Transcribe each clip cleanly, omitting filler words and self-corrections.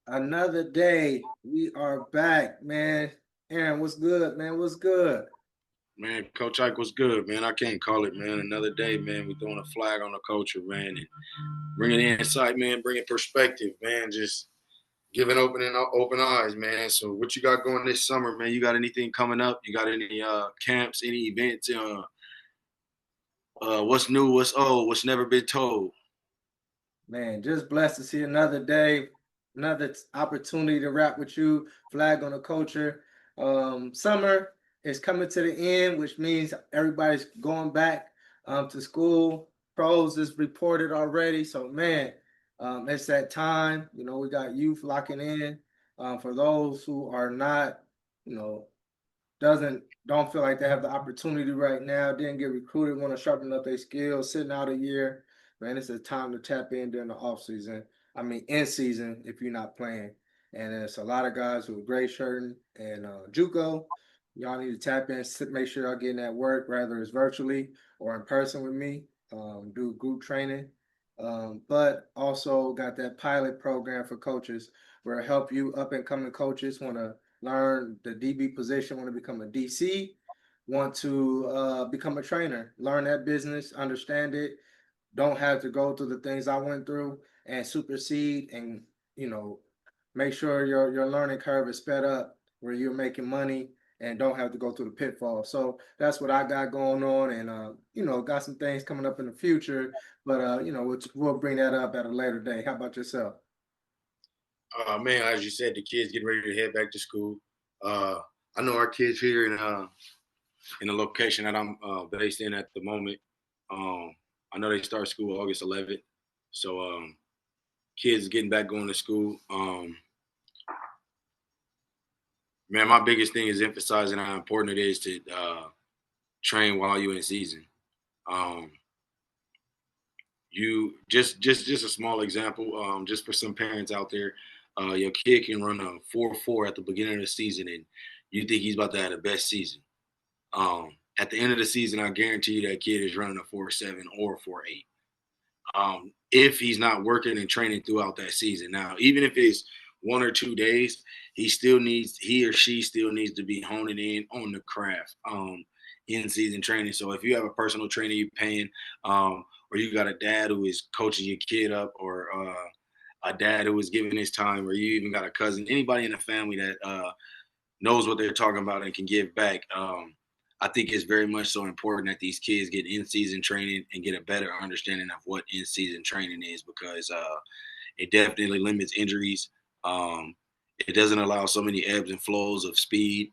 Another day. We are back, man. Aaron, what's good, man? What's good? Man, Coach Ike was good, man. I can't call it, man. Another day, man. We throwing a flag on the culture, man, and bringing insight, man. Bringing perspective, man. Just giving open eyes, man. So, what you got going this summer, man? You got anything coming up? You got any camps, any events? What's new? What's old? What's never been told? Man, just blessed to see another day, another opportunity to rap with you, flag on the culture. Summer is coming to the end, which means everybody's going back to school. Pros is reported already. So, man, it's that time. We got youth locking in. For those who are not, you know, don't feel like they have the opportunity right now, didn't get recruited, want to sharpen up their skills, sitting out a year, man, it's a time to tap in during the off season. I mean, in season if you're not playing. And there's a lot of guys who are gray shirting and JUCO. Y'all need to tap in, make sure y'all getting that work, whether it's virtually or in person with me. Do group training, but also got that pilot program for coaches where I help you up and coming coaches want to learn the DB position, want to become a DC, want to become a trainer, learn that business, understand it, don't have to go through the things I went through and supersede and, you know, make sure your learning curve is sped up where you're making money and don't have to go through the pitfall. So that's what I got going on, and got some things coming up in the future. But we'll bring that up at a later day. How about yourself? Man, as you said, the kids getting ready to head back to school. Uh, I know our kids here in the location that I'm based in at the moment. Um, I know they start school August 11th, so kids getting back going to school. Man, my biggest thing is emphasizing how important it is to train while you're in season. Um, you just a small example, just for some parents out there, your kid can run a 4.4 at the beginning of the season, and you think he's about to have the best season. At the end of the season, I guarantee you that kid is running a 4.7 or 4.8. If he's not working and training throughout that season. Now, even if it's 1 or 2 days, he or she still needs to be honing in on the craft in season training. So if you have a personal trainer you're paying, or you got a dad who is coaching your kid up, or a dad who is giving his time, or you even got a cousin, anybody in the family that knows what they're talking about and can give back. I think it's very much so important that these kids get in season training and get a better understanding of what in season training is, because it definitely limits injuries. Um, it doesn't allow so many ebbs and flows of speed,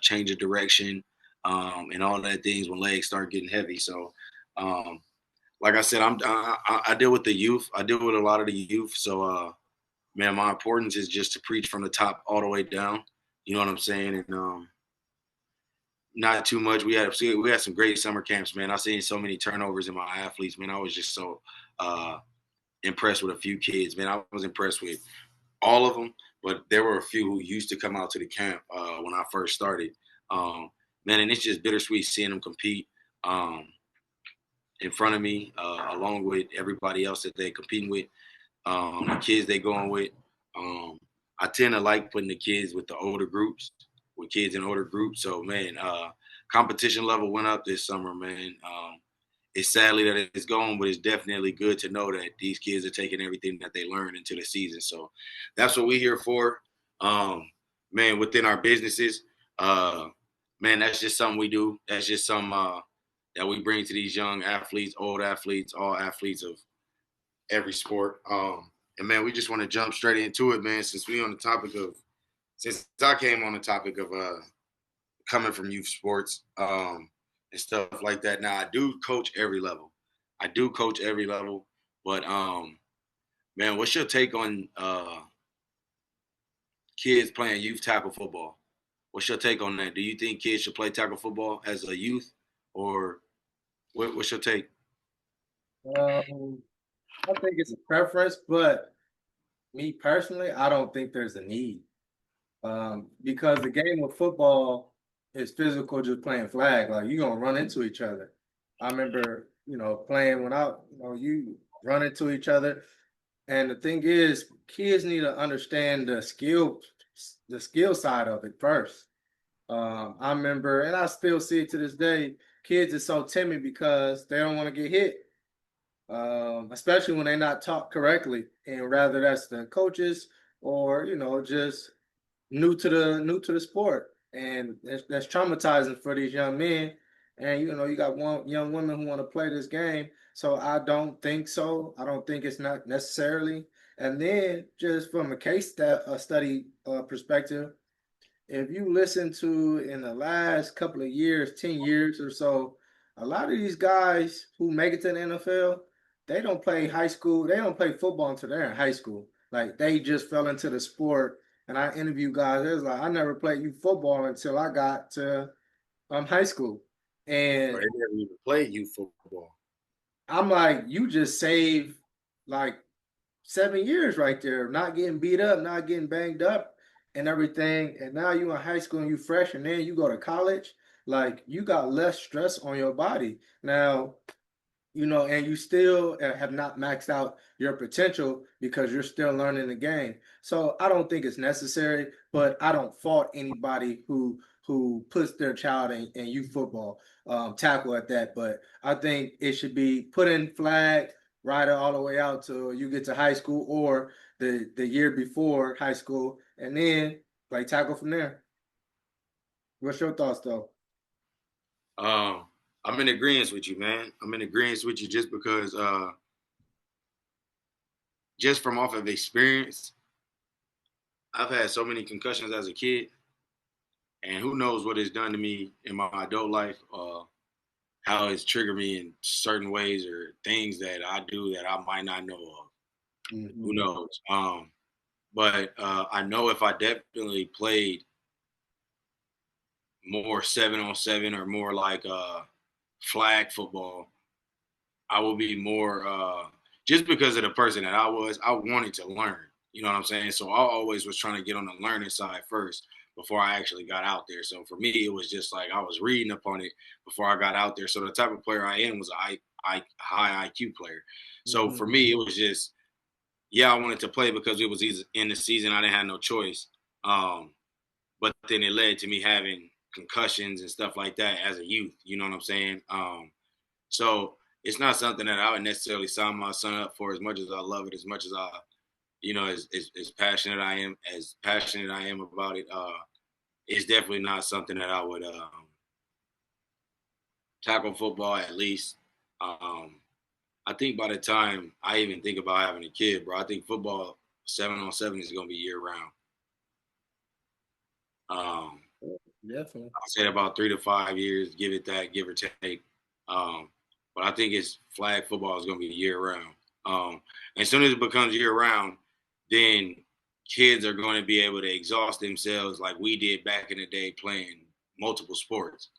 change of direction, and all that things when legs start getting heavy. So, um, like I said, I deal with the youth. I deal with a lot of the youth. So, man, my importance is just to preach from the top all the way down. You know what I'm saying? And not too much. We had some great summer camps, man. I seen so many turnovers in my athletes, man. I was just so uh, impressed with a few kids, man. I was impressed with all of them, but there were a few who used to come out to the camp when I first started. Um, Man, and it's just bittersweet seeing them compete in front of me, along with everybody else that they're competing with, the kids they going with. Um, I tend to like putting the kids with the older groups, with kids in older groups. So, man, competition level went up this summer, man. It's sadly that it's gone, but it's definitely good to know that these kids are taking everything that they learned into the season. So that's what we're here for. Um, Man, within our businesses, uh, man, that's just something we do. That's just something that we bring to these young athletes, old athletes, all athletes of every sport. And man, we just want to jump straight into it, man. Since I came on the topic of coming from youth sports, and stuff like that. Now I do coach every level. I do coach every level, but man, what's your take on kids playing youth tackle football? What's your take on that? Do you think kids should play tackle football as a youth, or what's your take? Um, I think it's a preference, but me personally, I don't think there's a need. Because the game of football is physical, just playing flag. Like you're gonna run into each other. I remember, playing when you run into each other. And the thing is, kids need to understand the skill side of it first. I remember, and I still see it to this day. Kids are so timid because they don't want to get hit, especially when they're not taught correctly, and rather that's the coaches or just new to the sport, and that's traumatizing for these young men. And you got one young women who want to play this game, so I don't think so. I don't think it's not necessarily. And then just from a study perspective, if you listen to in the last couple of years, 10 years or so, a lot of these guys who make it to the NFL, they don't play high school, they don't play football until they're in high school. Like they just fell into the sport. And I interview guys, it was like, I never played youth football until I got to high school. Or And they never even played youth football. I'm like, you just saved like 7 years right there, not getting beat up, not getting banged up and everything. And now you in high school and you fresh, and then you go to college. Like you got less stress on your body. Now, and you still have not maxed out your potential because you're still learning the game. So I don't think it's necessary, but I don't fault anybody who puts their child in youth football, tackle at that. But I think it should be put in flag, ride it all the way out till you get to high school or the year before high school, and then play tackle from there. What's your thoughts though? Um, I'm in agreement with you, man. I'm in agreement with you just because, just from off of experience, I've had so many concussions as a kid, and who knows what it's done to me in my adult life, how it's triggered me in certain ways or things that I do that I might not know of. Who Mm-hmm. knows? But I know if I definitely played more 7-on-7 or more like flag football, I will be more just because of the person that I wanted to learn. You know what I'm saying? So I always was trying to get on the learning side first before I actually got out there. So for me, it was just like I was reading up on it before I got out there. So the type of player I am was a high IQ player. So Mm-hmm. for me, it was just yeah, I wanted to play because it was in the season. I didn't have no choice. Um, but then it led to me having concussions and stuff like that as a youth. You know what I'm saying? So it's not something that I would necessarily sign my son up for as much as I love it, as much as I, as passionate I am about it. It's definitely not something that I would tackle football at least. Um, I think by the time I even think about having a kid, bro, I think football 7-on-7 is going to be year round. Um, Definitely. I said about 3 to 5 years, give it that, give or take. Um, but I think it's flag football is going to be year round. As soon as it becomes year round, then kids are going to be able to exhaust themselves like we did back in the day playing multiple sports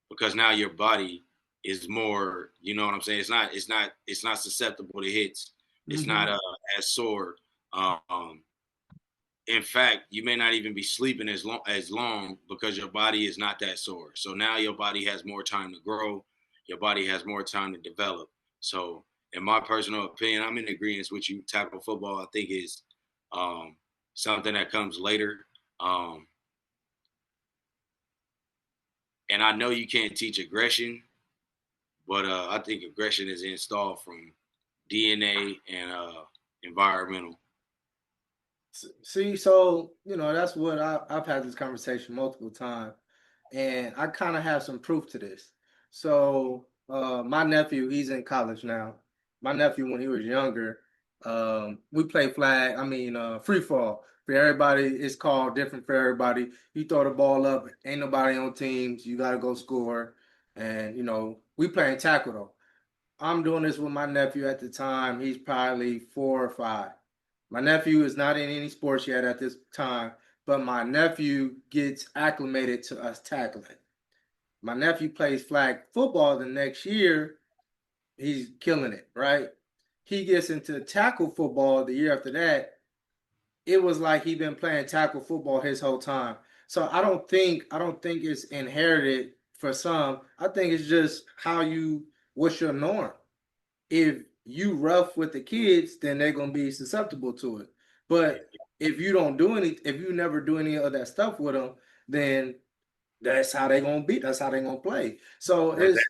because now your body is more, you know what I'm saying? It's not susceptible to hits. It's Mm-hmm. not as sore. Um, in fact, you may not even be sleeping as long because your body is not that sore. So now your body has more time to grow. Your body has more time to develop. So, in my personal opinion, I'm in agreement with you. Tackle football, I think, is um, something that comes later. Um, and I know you can't teach aggression, but I think aggression is installed from DNA and environmental. See, so that's what I've had this conversation multiple times, and I kind of have some proof to this. So, my nephew, he's in college now. My nephew, when he was younger, we play flag. I mean, free fall for everybody. It's called different for everybody. You throw the ball up, ain't nobody on teams. You got to go score, and we playing tackle though. I'm doing this with my nephew at the time. He's probably 4 or 5. My nephew is not in any sports yet at this time, but my nephew gets acclimated to us tackling. My nephew plays flag football the next year. He's killing it, right? He gets into tackle football the year after that. It was like he been playing tackle football his whole time. So I don't think it's inherited for some. I think it's just what's your norm. you rough with the kids, then they're gonna be susceptible to it. But if you don't do any, if you never do any of that stuff with them, then that's how they gonna be. That's how they gonna play. So That's it's just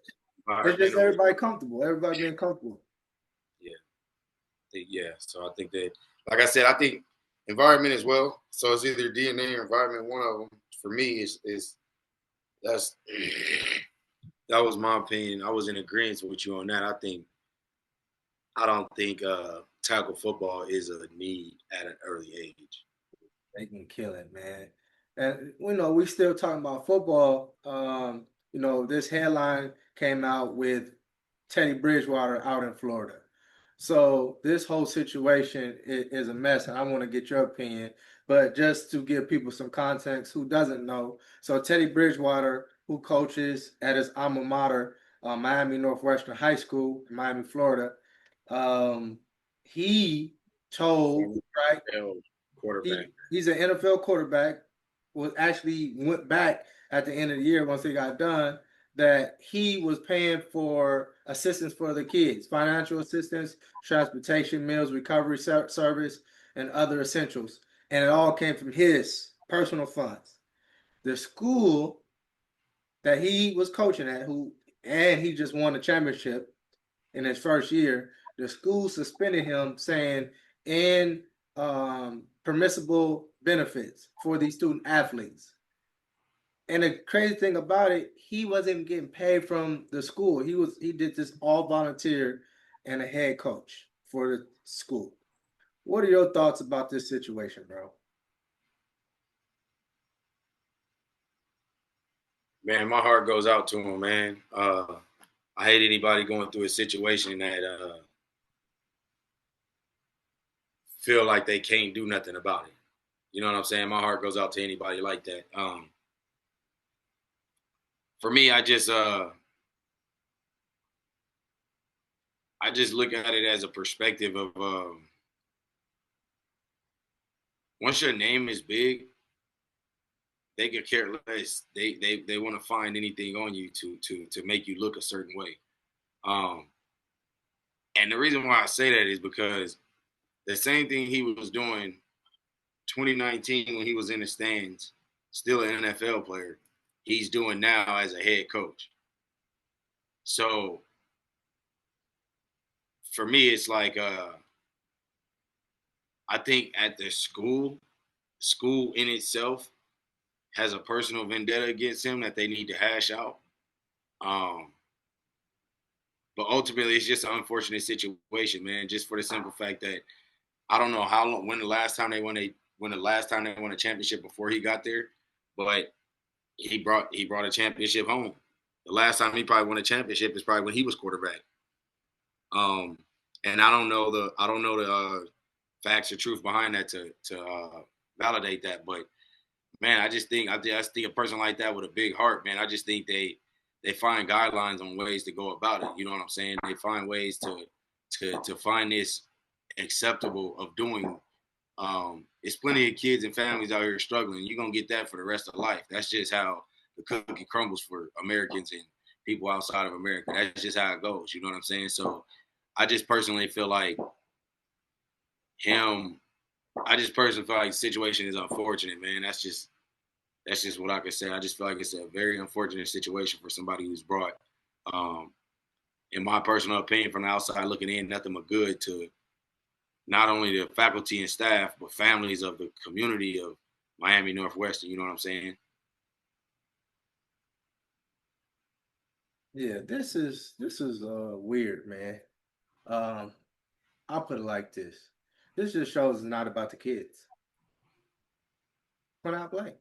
environmental. everybody comfortable. Everybody being comfortable. Yeah, yeah. So I think that, like I said, I think environment as well. So it's either DNA or environment. One of them for me is that's that was my opinion. I was in agreement with you on that. I don't think tackle football is a need at an early age. They can kill it, man. And we still talking about football. This headline came out with Teddy Bridgewater out in Florida. So this whole situation is a mess, and I want to get your opinion. But just to give people some context who doesn't know, so Teddy Bridgewater, who coaches at his alma mater, Miami Northwestern High School in Miami, Florida, um, he told, right? Quarterback. He's an NFL quarterback. Was actually went back at the end of the year once he got done that he was paying for assistance for the kids, financial assistance, transportation, meals, recovery service, and other essentials, and it all came from his personal funds. The school that he was coaching at, and he just won a championship in his first year, the school suspended him, saying in permissible benefits for these student athletes. And the crazy thing about it, he wasn't even getting paid from the school. He did this all volunteer and a head coach for the school. What are your thoughts about this situation, bro? Man, my heart goes out to him, man. I hate anybody going through a situation that feel like they can't do nothing about it. You know what I'm saying? My heart goes out to anybody like that. For me, I just look at it as a perspective of once your name is big, they could care less. They want to find anything on you to make you look a certain way. Um, and the reason why I say that is because the same thing he was doing 2019 when he was in the stands, still an NFL player, he's doing now as a head coach. So for me, it's like I think at the school in itself has a personal vendetta against him that they need to hash out. Um, but ultimately, it's just an unfortunate situation, man. Just for the simple fact that I don't know how long, when the last time they won a championship before he got there, but he brought a championship home. The last time he probably won a championship is probably when he was quarterback. Um, and I don't know the facts or truth behind that to validate that, but man, I just think a person like that with a big heart, man, I just think they find guidelines on ways to go about it. You know what I'm saying? They find ways to find this acceptable of doing. It's plenty of kids and families out here struggling. You're gonna get that for the rest of life. That's just how the cookie crumbles for Americans and people outside of America. That's just how it goes. You know what I'm saying? So I just personally feel like him. I just personally feel like the situation is unfortunate, man. That's just what I can say. I just feel like it's a very unfortunate situation for somebody who's brought, um, in my personal opinion, from the outside looking in, nothing but good to not only the faculty and staff, but families of the community of Miami Northwestern. You know what I'm saying? Yeah, this is weird, man. Um, I'll put it like this. This just shows it's not about the kids. When I play.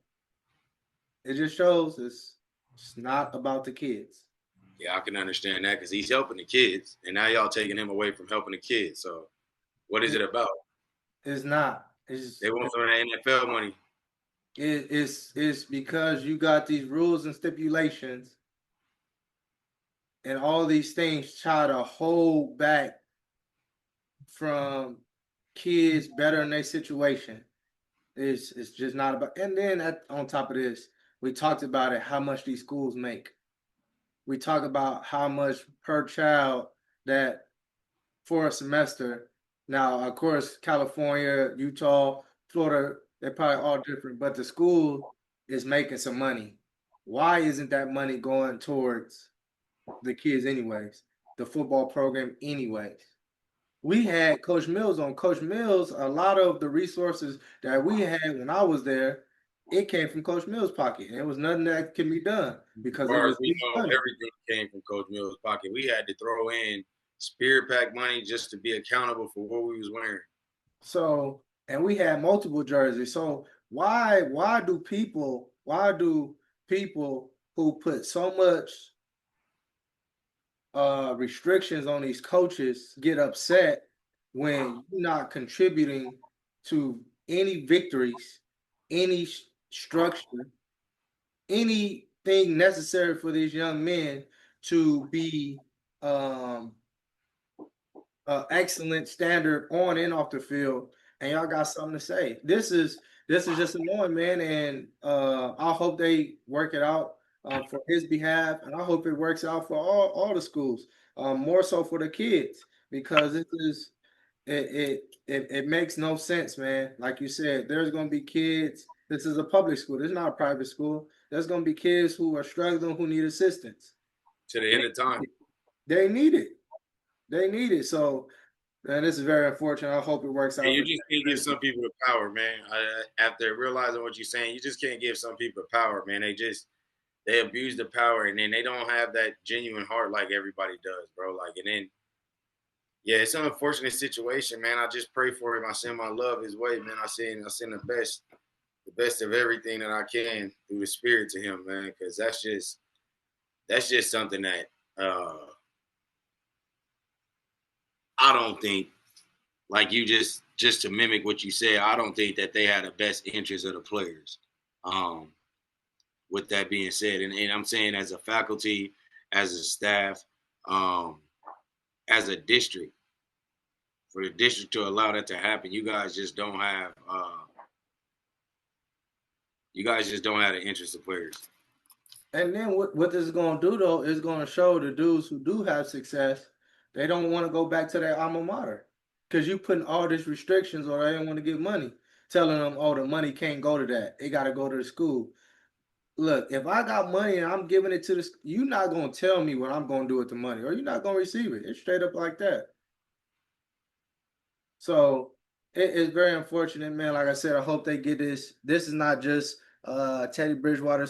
It just shows it's not about the kids. Yeah, I can understand that because he's helping the kids, and now y'all taking him away from helping the kids. So, what is It, it about? it's not. They want some of that NFL money. It's because you got these rules and stipulations and all these things try to hold back from kids bettering their situation. It's just not about. And then on top of this, we talked about it how much these schools make. We talk about how much per child that for a semester. Now, of course, California, Utah, Florida, they're probably all different, but the school is making some money. Why isn't that money going towards the kids anyways? The football program anyways? We had Coach Mills on. Coach Mills, a lot of the resources that we had when I was there, it came from Coach Mills' pocket. And it was nothing that can be done As because it far was as we his know, money. everything came from Coach Mills' pocket. We had to throw in Spirit Pack money just to be accountable for what we was wearing. So, and we had multiple jerseys. So why do people who put so much restrictions on these coaches get upset when you're not contributing to any victories, any structure, anything necessary for these young men to be um, excellent standard on and off the field, and y'all got something to say. This is just annoying, man, and I hope they work it out for his behalf, and I hope it works out for all the schools, more so for the kids because it makes no sense, man. Like you said, there's going to be kids. This is a public school. This is not a private school. There's going to be kids who are struggling who need assistance. To the end of time. They need it. They need it. So and this is very unfortunate. I hope it works And out you for just can't give some people the power, man. After realizing what you're saying, you just can't give some people the power, man. They abuse the power, and then they don't have that genuine heart like everybody does, bro. Like, and then yeah, it's an unfortunate situation, man. I just pray for him. I send my love his way, man. I send the best of everything that I can through the spirit to him, man. Because that's just something that I don't think, like you just to mimic what you said, I don't think that they had the best interest of the players. Um, with that being said, and I'm saying as a faculty, as a staff, um, as a district, for the district to allow that to happen, you guys just don't have the interest of players. And then what this is going to do though is going to show the dudes who do have success, they don't want to go back to their alma mater because you putting all these restrictions or they don't want to get money, telling them, oh, the money can't go to that. They got to go to the school. Look, if I got money and I'm giving it to the, you're not going to tell me what I'm going to do with the money, or you're not going to receive it. It's straight up like that. So it's very unfortunate, man. Like I said, I hope they get this. This is not just Teddy Bridgewater,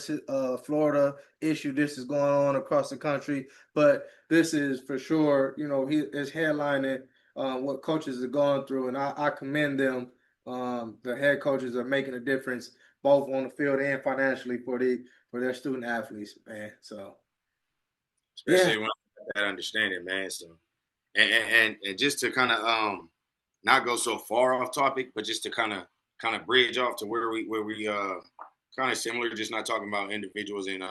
Florida issue. This is going on across the country, but this is for sure. He is headlining what coaches are going through, and I commend them. The head coaches are making a difference both on the field and financially for their student athletes, man. So yeah, Especially when that understanding, man. So and just to kind of not go so far off topic, but just to kind of bridge off to where we kind of similar, just not talking about individuals in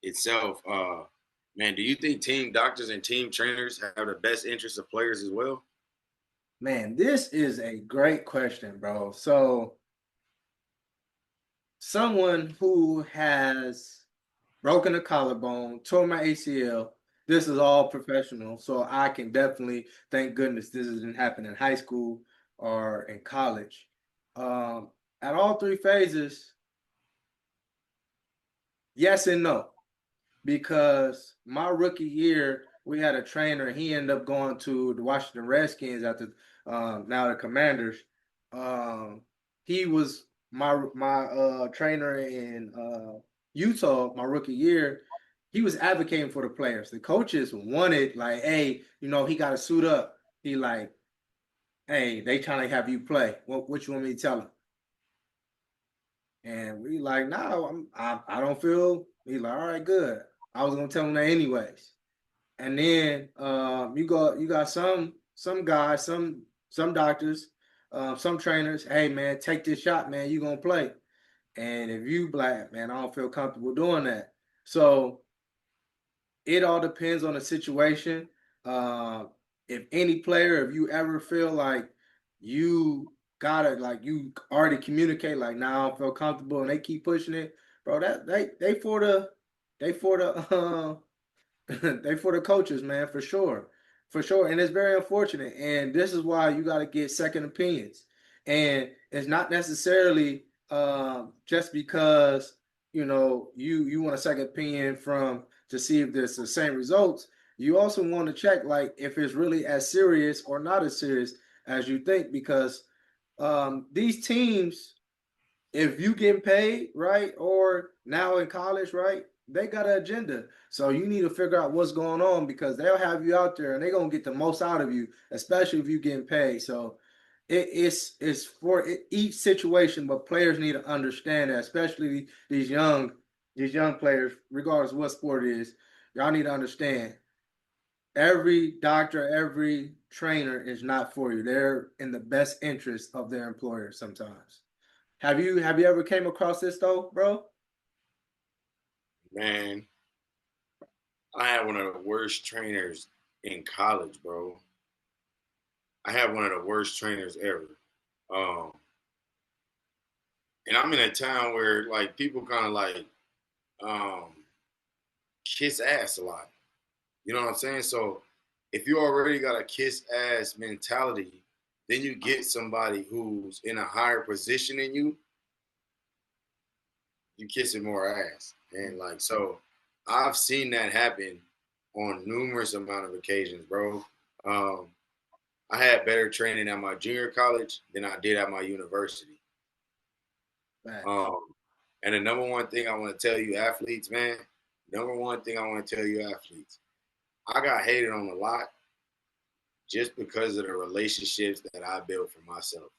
itself. Man, do you think team doctors and team trainers have the best interest of players as well? man, this is a great question, bro. So someone who has broken a collarbone, tore my ACL. This is all professional, so I can definitely thank goodness this didn't happen in high school or in college. Um, at all three phases, yes and no, because my rookie year we had a trainer. He ended up going to the Washington Redskins after now the Commanders. Um, he was my trainer in Utah my rookie year. He was advocating for the players. The coaches wanted like, hey, he got to suit up. He like, hey, they trying to have you play. What you want me to tell him? And we like, no, I don't feel. He like, all right, good. I was gonna tell him that anyways. And then you got some guys, some doctors, some trainers. Hey man, take this shot, man. You gonna play. And if you black, man, I don't feel comfortable doing that. So it all depends on the situation. Uh, if any player, if you ever feel like you gotta, like you already communicate, like now I don't feel comfortable, and they keep pushing it, bro. That they for the they for the coaches, man, for sure. For sure. And it's very unfortunate. And this is why you got to get second opinions. And it's not necessarily just because, you want a second opinion from to see if there's the same results. You also want to check like if it's really as serious or not as serious as you think, because these teams, if you get paid, right, or now in college, right, they got an agenda. So you need to figure out what's going on, because they'll have you out there and they're gonna get the most out of you, especially if you getting paid. So it's for each situation, but players need to understand that, especially these young players, regardless of what sport it is. Y'all need to understand every doctor, every trainer is not for you. They're in the best interest of their employer sometimes. Have you ever came across this though, bro? Man, I had one of the worst trainers in college, bro. I had one of the worst trainers ever. Um, and I'm in a town where like people kind of like um, kiss ass a lot. You know what I'm saying? So if you already got a kiss ass mentality, then you get somebody who's in a higher position than you kissing more ass. And like so I've seen that happen on numerous amount of occasions, bro. Um, I had better training at my junior college than I did at my university. Facts. Um, and the number one thing I want to tell you athletes, man, I got hated on a lot just because of the relationships that I built for myself.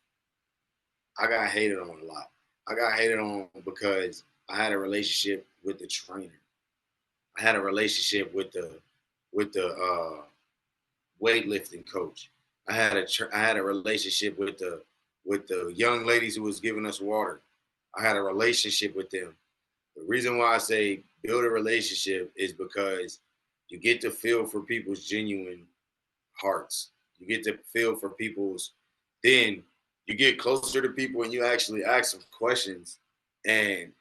I got hated on a lot. I got hated on because I had a relationship with the trainer. I had a relationship with the weightlifting coach. I had a relationship with the young ladies who was giving us water. I had a relationship with them. The reason why I say build a relationship is because you get to feel for people's genuine hearts. You get to feel for people's, then you get closer to people and you actually ask some questions. And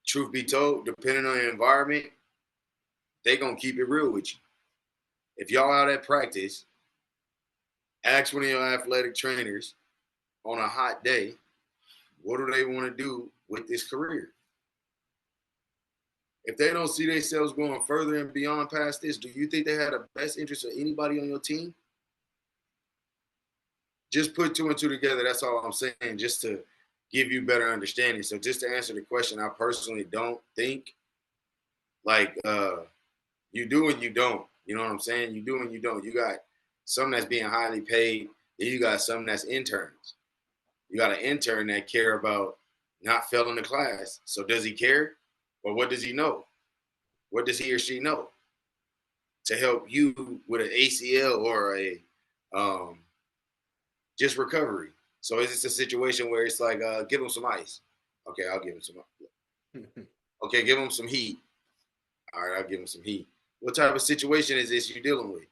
truth be told, depending on the environment, they gonna keep it real with you. If y'all out at practice, ask one of your athletic trainers on a hot day, what do they want to do with this career? If they don't see themselves going further and beyond past this, do you think they had the best interest of anybody on your team? Just put two and two together. That's all I'm saying, just to give you better understanding. So just to answer the question, I personally don't think like you do and you don't. You know what I'm saying? You do and you don't. You got some that's being highly paid, then you got some that's interns. You got an intern that care about not failing the class. So does he care? Or what does he know? What does he or she know to help you with an ACL or a um, just recovery? So is this a situation where it's like, give him some ice? Okay, I'll give him some. Okay, give him some heat. All right, I'll give him some heat. What type of situation is this you're dealing with?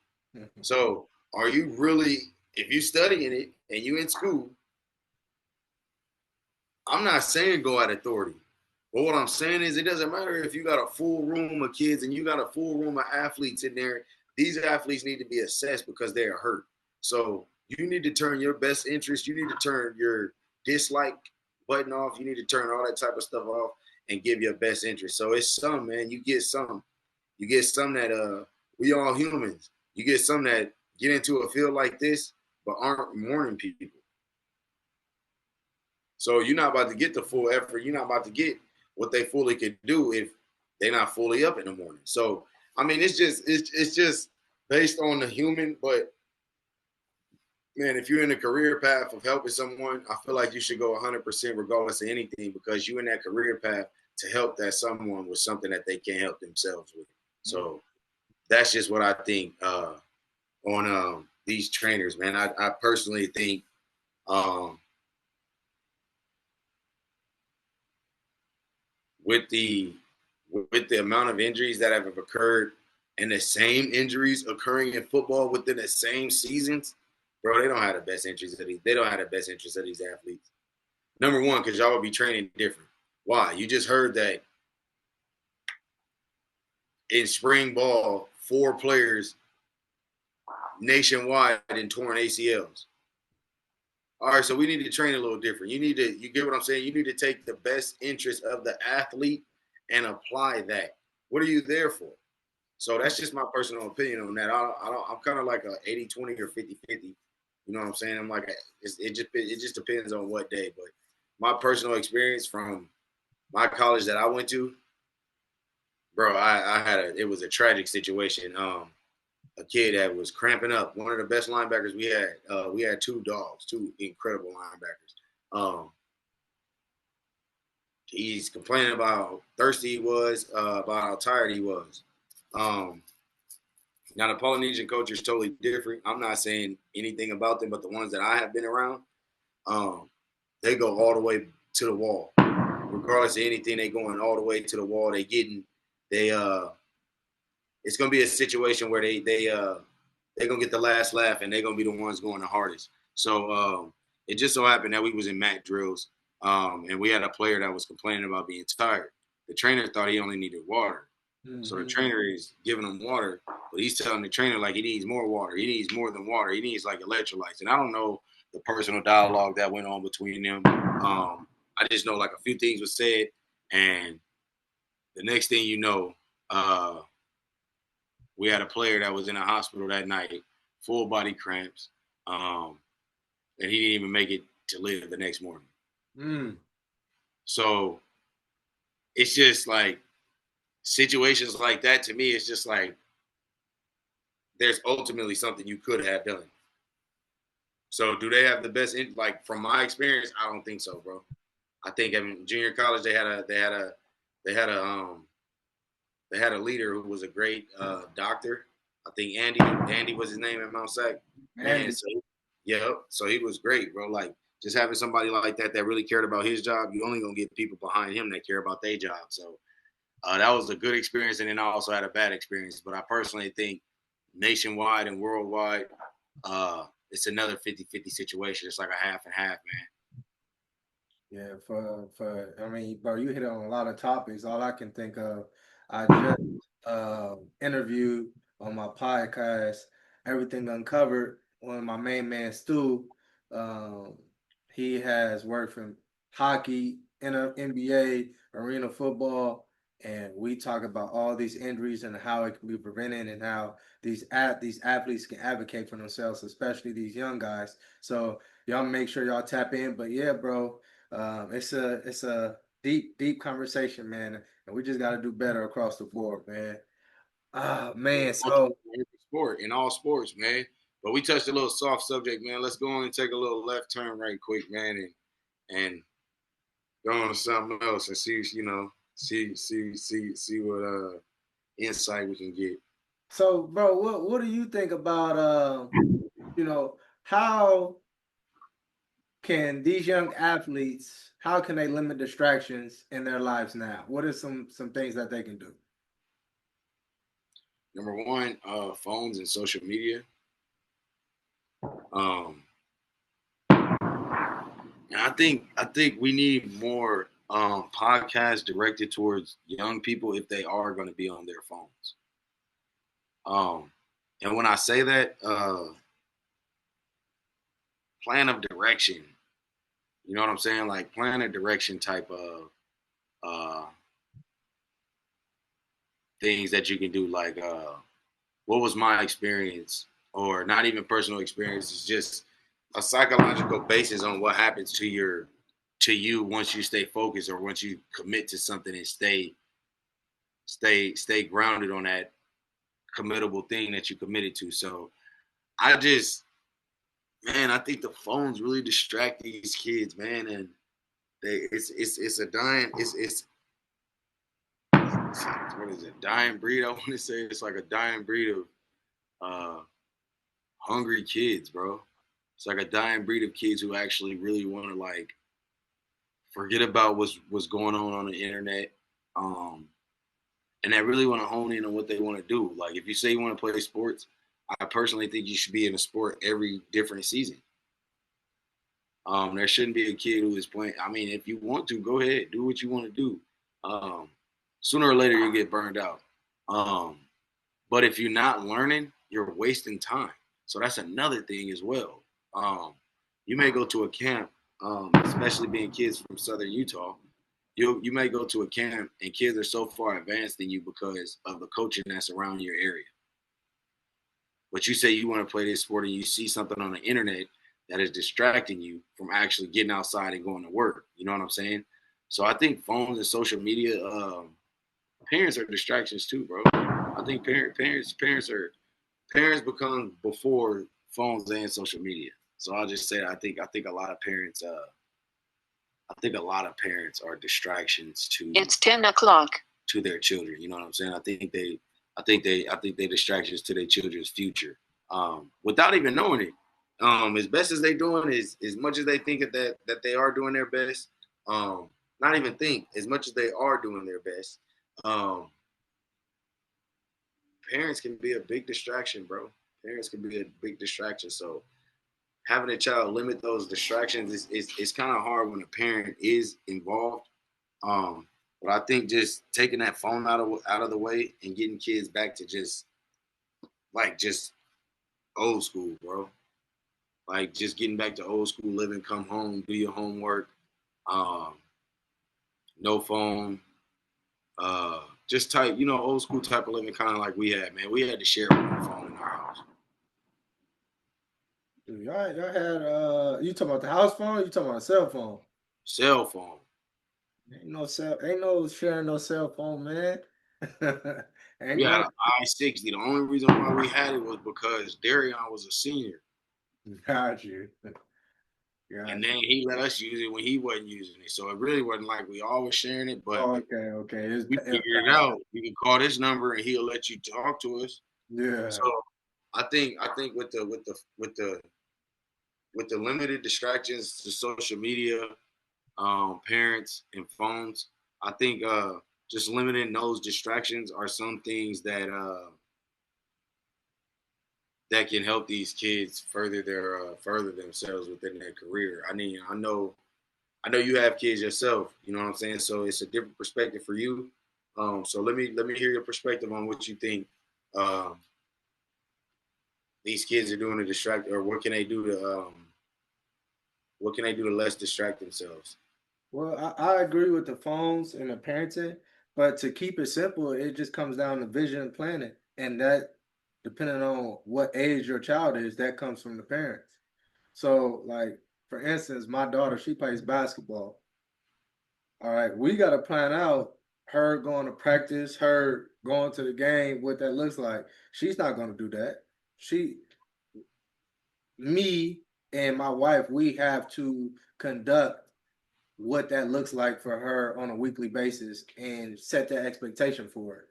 So are you really, if you studying it and you in school, I'm not saying go at authority. But what I'm saying is it doesn't matter if you got a full room of kids and you got a full room of athletes in there. These athletes need to be assessed because they are hurt. So you need to turn your best interest. You need to turn your dislike button off. You need to turn all that type of stuff off and give your best interest. So it's some, man. You get some. You get some that we all humans. You get some that get into a field like this but aren't morning people. So you're not about to get the full effort. You're not about to get what they fully could do if they're not fully up in the morning. So I mean, it's just based on the human. But man, if you're in a career path of helping someone, I feel like you should go 100% regardless of anything, because you're in that career path to help that someone with something that they can't help themselves with. So that's just what I think on these trainers, man. I personally think with the amount of injuries that have occurred and the same injuries occurring in football within the same seasons, bro, they don't have the best interests of these. They don't have the best interests of these athletes. Number one, because y'all would be training different. Why? You just heard that in spring ball, 4 players nationwide and torn ACLs. All right, so we need to train a little different. You get what I'm saying? You need to take the best interest of the athlete and apply that. What are you there for? So that's just my personal opinion on that. I'm kind of like a 80-20 or 50-50. You know what I'm saying? I'm like, it just depends on what day. But my personal experience from my college that I went to, bro, it was a tragic situation. A kid that was cramping up. One of the best linebackers we had. We had two incredible linebackers. He's complaining about how thirsty he was, about how tired he was. Now the Polynesian culture is totally different. I'm not saying anything about them, but the ones that I have been around, they go all the way to the wall. Regardless of anything, they going all the way to the wall. It's gonna be a situation where they're gonna get the last laugh and they're gonna be the ones going the hardest. So it just so happened that we was in mat drills, and we had a player that was complaining about being tired. The trainer thought he only needed water. Mm-hmm. So the trainer is giving him water, but he's telling the trainer like he needs more water. He needs more than water. He needs like electrolytes. And I don't know the personal dialogue that went on between them. I just know like a few things was said, and the next thing you know, we had a player that was in a hospital that night, full body cramps, and he didn't even make it to live the next morning. Mm. So it's just like situations like that to me, it's just like there's ultimately something you could have done. So do they have the best? Like from my experience, I don't think so, bro. I think in junior college they had a leader who was a great doctor. I think Andy was his name at Mount Sac. Man, so he was great, bro. Like just having somebody like that really cared about his job, you only gonna get people behind him that care about their job. So that was a good experience, and then I also had a bad experience. But I personally think nationwide and worldwide, it's another 50-50 situation. It's like a half and half, man. Yeah, I mean, bro, you hit on a lot of topics. All I can think of, I just interviewed on my podcast, Everything Uncovered, one of my main man, Stu. He has worked from hockey, NBA, arena football, and we talk about all these injuries and how it can be prevented and how these athletes can advocate for themselves, especially these young guys. So y'all make sure y'all tap in. But yeah, bro. It's a deep conversation, man, and we just got to do better across the board, man. Man, so in all sports, man. But we touched a little soft subject, man. Let's go on and take a little left turn right quick, man, and go on to something else and see what insight we can get. So, bro, what do you think about how can these young athletes, how can they limit distractions in their lives now? What are some things that they can do? Number one, phones and social media. I think we need more podcasts directed towards young people if they are going to be on their phones. And when I say that, plan of direction, you know what I'm saying? Like plan of direction type of things that you can do. Like what was my experience, or not even personal experience, it's just a psychological basis on what happens to you once you stay focused or once you commit to something and stay grounded on that committable thing that you committed to. So I think the phones really distract these kids, man, and it's a dying what is it, dying breed? I want to say it's like a dying breed of hungry kids, bro. It's like a dying breed of kids who actually really want to like forget about what's going on the internet, and they really want to hone in on what they want to do. Like if you say you want to play sports, I personally think you should be in a sport every different season. There shouldn't be a kid who is playing. I mean, if you want to, go ahead, do what you want to do. Sooner or later, you get burned out. But if you're not learning, you're wasting time. So that's another thing as well. You may go to a camp, especially being kids from Southern Utah. You may go to a camp and kids are so far advanced than you because of the coaching that's around your area. But you say you want to play this sport and you see something on the internet that is distracting you from actually getting outside and going to work. You know what I'm saying? So I think phones and social media, parents are distractions too, bro. I think parents become before phones and social media. So I'll just say I think a lot of parents are distractions to It's 10 o'clock. to their children. You know what I'm saying? I think they distractions to their children's future. Without even knowing it. As best as they doing is as much as they think that they are doing their best, not even think as much as they are doing their best. Parents can be a big distraction, bro. Parents can be a big distraction. So having a child limit those distractions is kind of hard when a parent is involved. But I think just taking that phone out of the way and getting kids back to just old school, bro. Like just getting back to old school living, come home, do your homework, um, no phone, just type, old school type of living, kind of like we had, man. We had to share one phone in our house. Dude, y'all had you talking about the house phone? Or you talking about a cell phone? Cell phone. Ain't no sharing no cell phone, man. We Ain't had no. an I-60. The only reason why we had it was because Darion was a senior. Got you. And then he let us use it when he wasn't using it. So it really wasn't like we always sharing it, but Oh, okay. we figured it out. You can call this number and he'll let you talk to us. Yeah. So I think with the limited distractions to social media, parents and phones, I think just limiting those distractions are some things that can help these kids further themselves within their career. I mean, I know you have kids yourself. You know what I'm saying? So it's a different perspective for you. So let me hear your perspective on what you think these kids are doing to distract, or what can they do to less distract themselves? Well, I agree with the phones and the parenting, but to keep it simple, it just comes down to vision and planning. And that, depending on what age your child is, that comes from the parents. So, like, for instance, my daughter, she plays basketball. All right, we got to plan out her going to practice, her going to the game, what that looks like. She's not going to do that. Me and my wife, we have to conduct what that looks like for her on a weekly basis and set that expectation for her.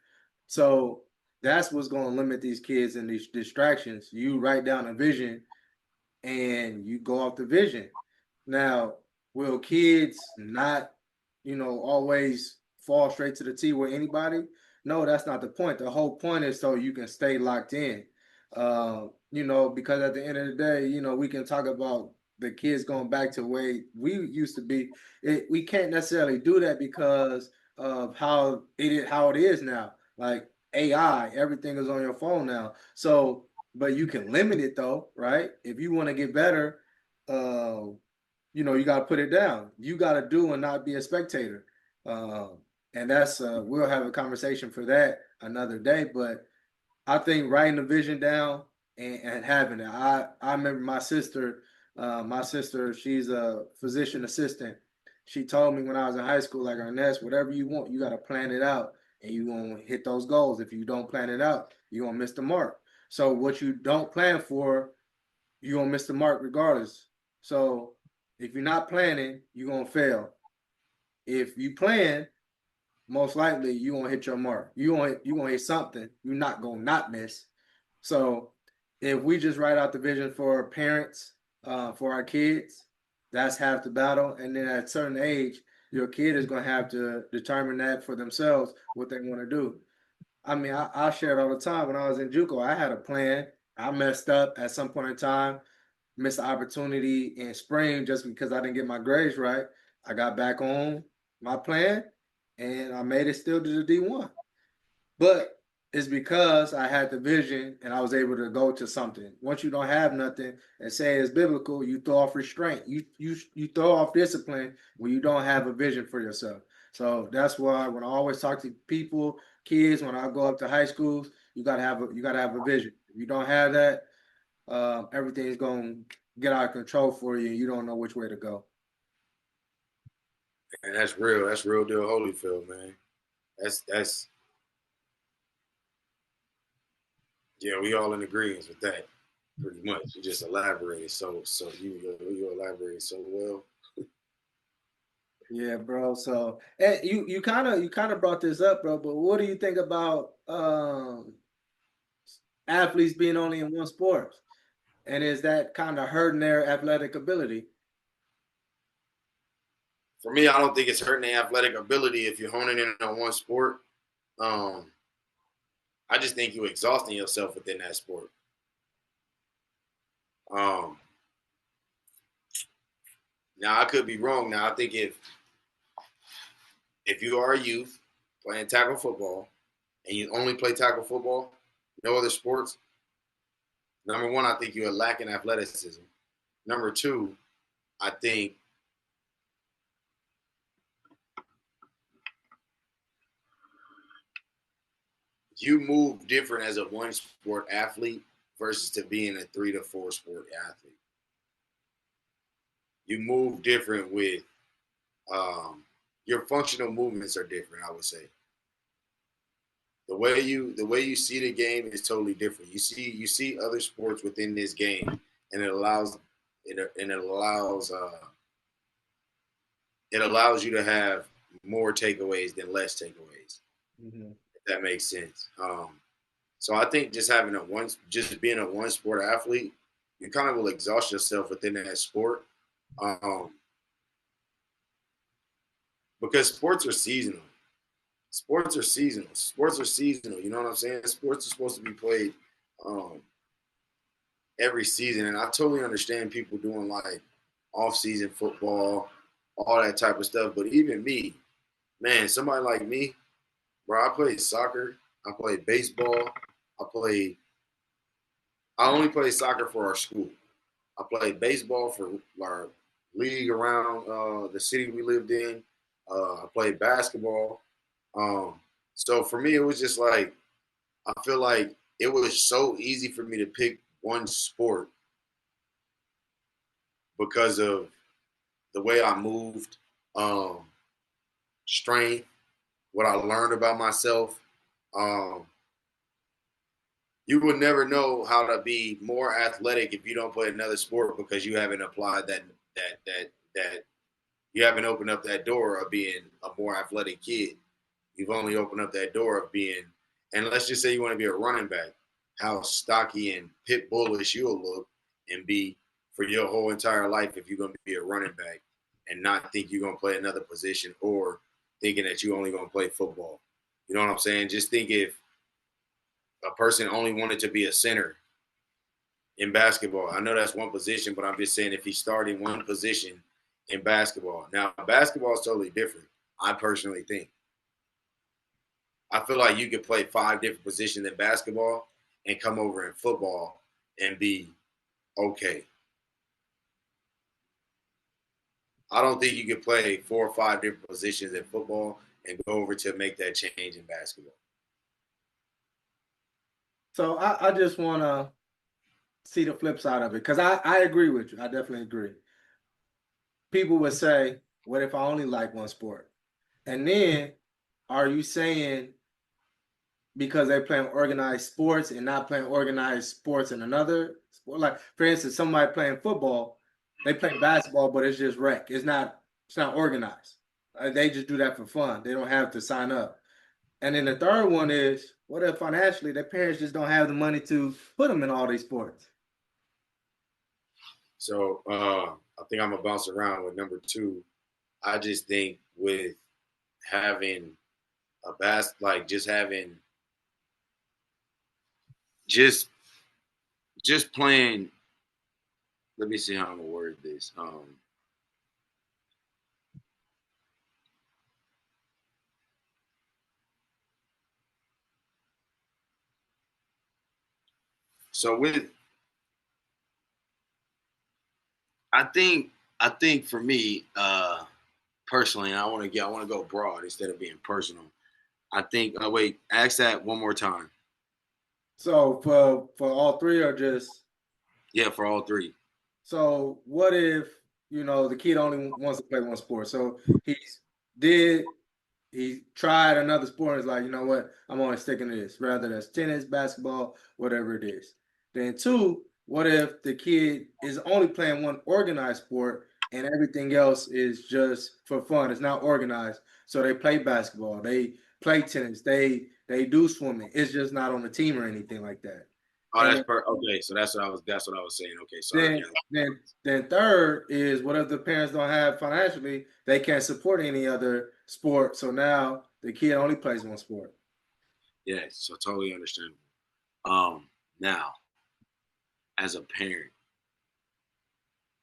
So that's what's going to limit these kids and these distractions. You write down a vision and you go off the vision. Now, will kids not, always fall straight to the T with anybody? No, that's not the point. The whole point is so you can stay locked in. Because at the end of the day, we can talk about the kids going back to the way we used to be. We can't necessarily do that because of how it is now. Like AI, everything is on your phone now. So, but you can limit it though, right? If you want to get better, you got to put it down. You got to do and not be a spectator. And that's we'll have a conversation for that another day. But I think writing the vision down and having it. I remember my sister. She's a physician assistant. She told me when I was in high school, like Arness, whatever you want, you got to plan it out, and you gonna hit those goals. If you don't plan it out, you gonna miss the mark. So what you don't plan for, you gonna miss the mark regardless. So if you're not planning, you're gonna fail. If you plan, most likely you gonna hit your mark. You gonna hit something. You're not gonna not miss. So if we just write out the vision for parents, for our kids, that's half the battle. And then at a certain age, your kid is gonna have to determine that for themselves what they want to do. I mean, I share it all the time. When I was in JUCO, I had a plan. I messed up at some point in time, missed the opportunity in spring just because I didn't get my grades right. I got back on my plan and I made it still to the D1. But It's because I had the vision and I was able to go to something. Once you don't have nothing and say it's biblical, you throw off restraint. You throw off discipline when you don't have a vision for yourself. So that's why when I always talk to people, kids, when I go up to high schools, you gotta have a vision. If you don't have that, everything's gonna get out of control for you. You don't know which way to go. And that's real. That's real deal Holyfield, man. That's yeah, we all in agreement with that, pretty much. You just elaborated so you elaborated so well. Yeah, bro. So, and you kind of brought this up, bro. But what do you think about athletes being only in one sport? And is that kind of hurting their athletic ability? For me, I don't think it's hurting the athletic ability if you're honing in on one sport. Um, I just think you're exhausting yourself within that sport. Um, Now I could be wrong. Now I think if you are a youth playing tackle football and you only play tackle football, no other sports, number one, I think you're lacking athleticism. Number two, I think you move different as a one sport athlete versus to being a 3 to 4 sport athlete. You move different with your functional movements are different, I would say. The way you see the game is totally different. You see other sports within this game, and it allows you to have more takeaways than less takeaways. Mhm. If that makes sense. So I think just being a one sport athlete, you kind of will exhaust yourself within that sport, um, because sports are seasonal. Sports are seasonal. Sports are seasonal. You know what I'm saying? Sports are supposed to be played um, every season, and I totally understand people doing like off-season football, all that type of stuff. But even me, man, somebody like me, bro, I played soccer, I played baseball, I played. I only played soccer for our school. I played baseball for our league around the city we lived in. I played basketball. Um, so for me, it was just like I feel like it was so easy for me to pick one sport because of the way I moved, um, strength, what I learned about myself. Um, you would never know how to be more athletic if you don't play another sport because you haven't applied that you haven't opened up that door of being a more athletic kid. You've only opened up that door of being, and let's just say you want to be a running back, how stocky and pit bullish you'll look and be for your whole entire life if you're going to be a running back and not think you're going to play another position or thinking that you're only going to play football. You know what I'm saying? Just think if a person only wanted to be a center in basketball. I know that's one position, but I'm just saying if he's starting one position in basketball. Now, basketball is totally different, I personally think. I feel like you could play 5 different positions in basketball and come over in football and be okay. I don't think you could play 4 or 5 different positions in football and go over to make that change in basketball. So I just want to see the flip side of it because I agree with you. I definitely agree. People would say, "What if I only like one sport?" And then, are you saying because they're playing organized sports and not playing organized sports in another sport? Like, for instance, somebody playing football, they play basketball, but it's just rec. It's not organized. They just do that for fun. They don't have to sign up. And then the third one is, what if financially their parents just don't have the money to put them in all these sports? So I think I'm gonna bounce around with number two. I just think with having like just having just just playing. Let me see how I'm gonna word this. So with I think for me, personally, and I want to go broad instead of being personal. I think. Oh wait, ask that one more time. So for all three or just Yeah, for all three. so what if the kid only wants to play one sport? So did he tried another sport and is like, you know what, I'm only sticking to this, rather that's tennis, basketball, whatever it is. Then two, what if the kid is only playing one organized sport and everything else is just for fun? It's not organized. So they play basketball, they play tennis, they do swimming. It's just not on the team or anything like that. Oh, And okay. So that's what I was saying. Okay, so I then got then third is what if the parents don't have financially, they can't support any other sport. So now the kid only plays one sport. yeah. So totally understandable. Now as a parent,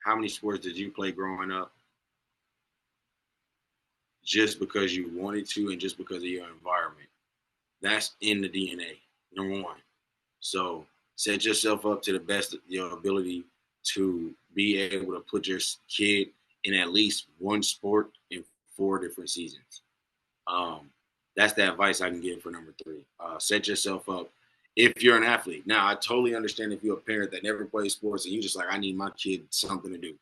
how many sports did you play growing up? Just because you wanted to, and just because of your environment. That's in the DNA. Number one. So set yourself up to the best of your ability to be able to put your kid in at least one sport in 4 different seasons. Um, that's the advice I can give for number three. Set yourself up if you're an athlete. Now, I totally understand if you're a parent that never plays sports and you just like, I need my kid something to do.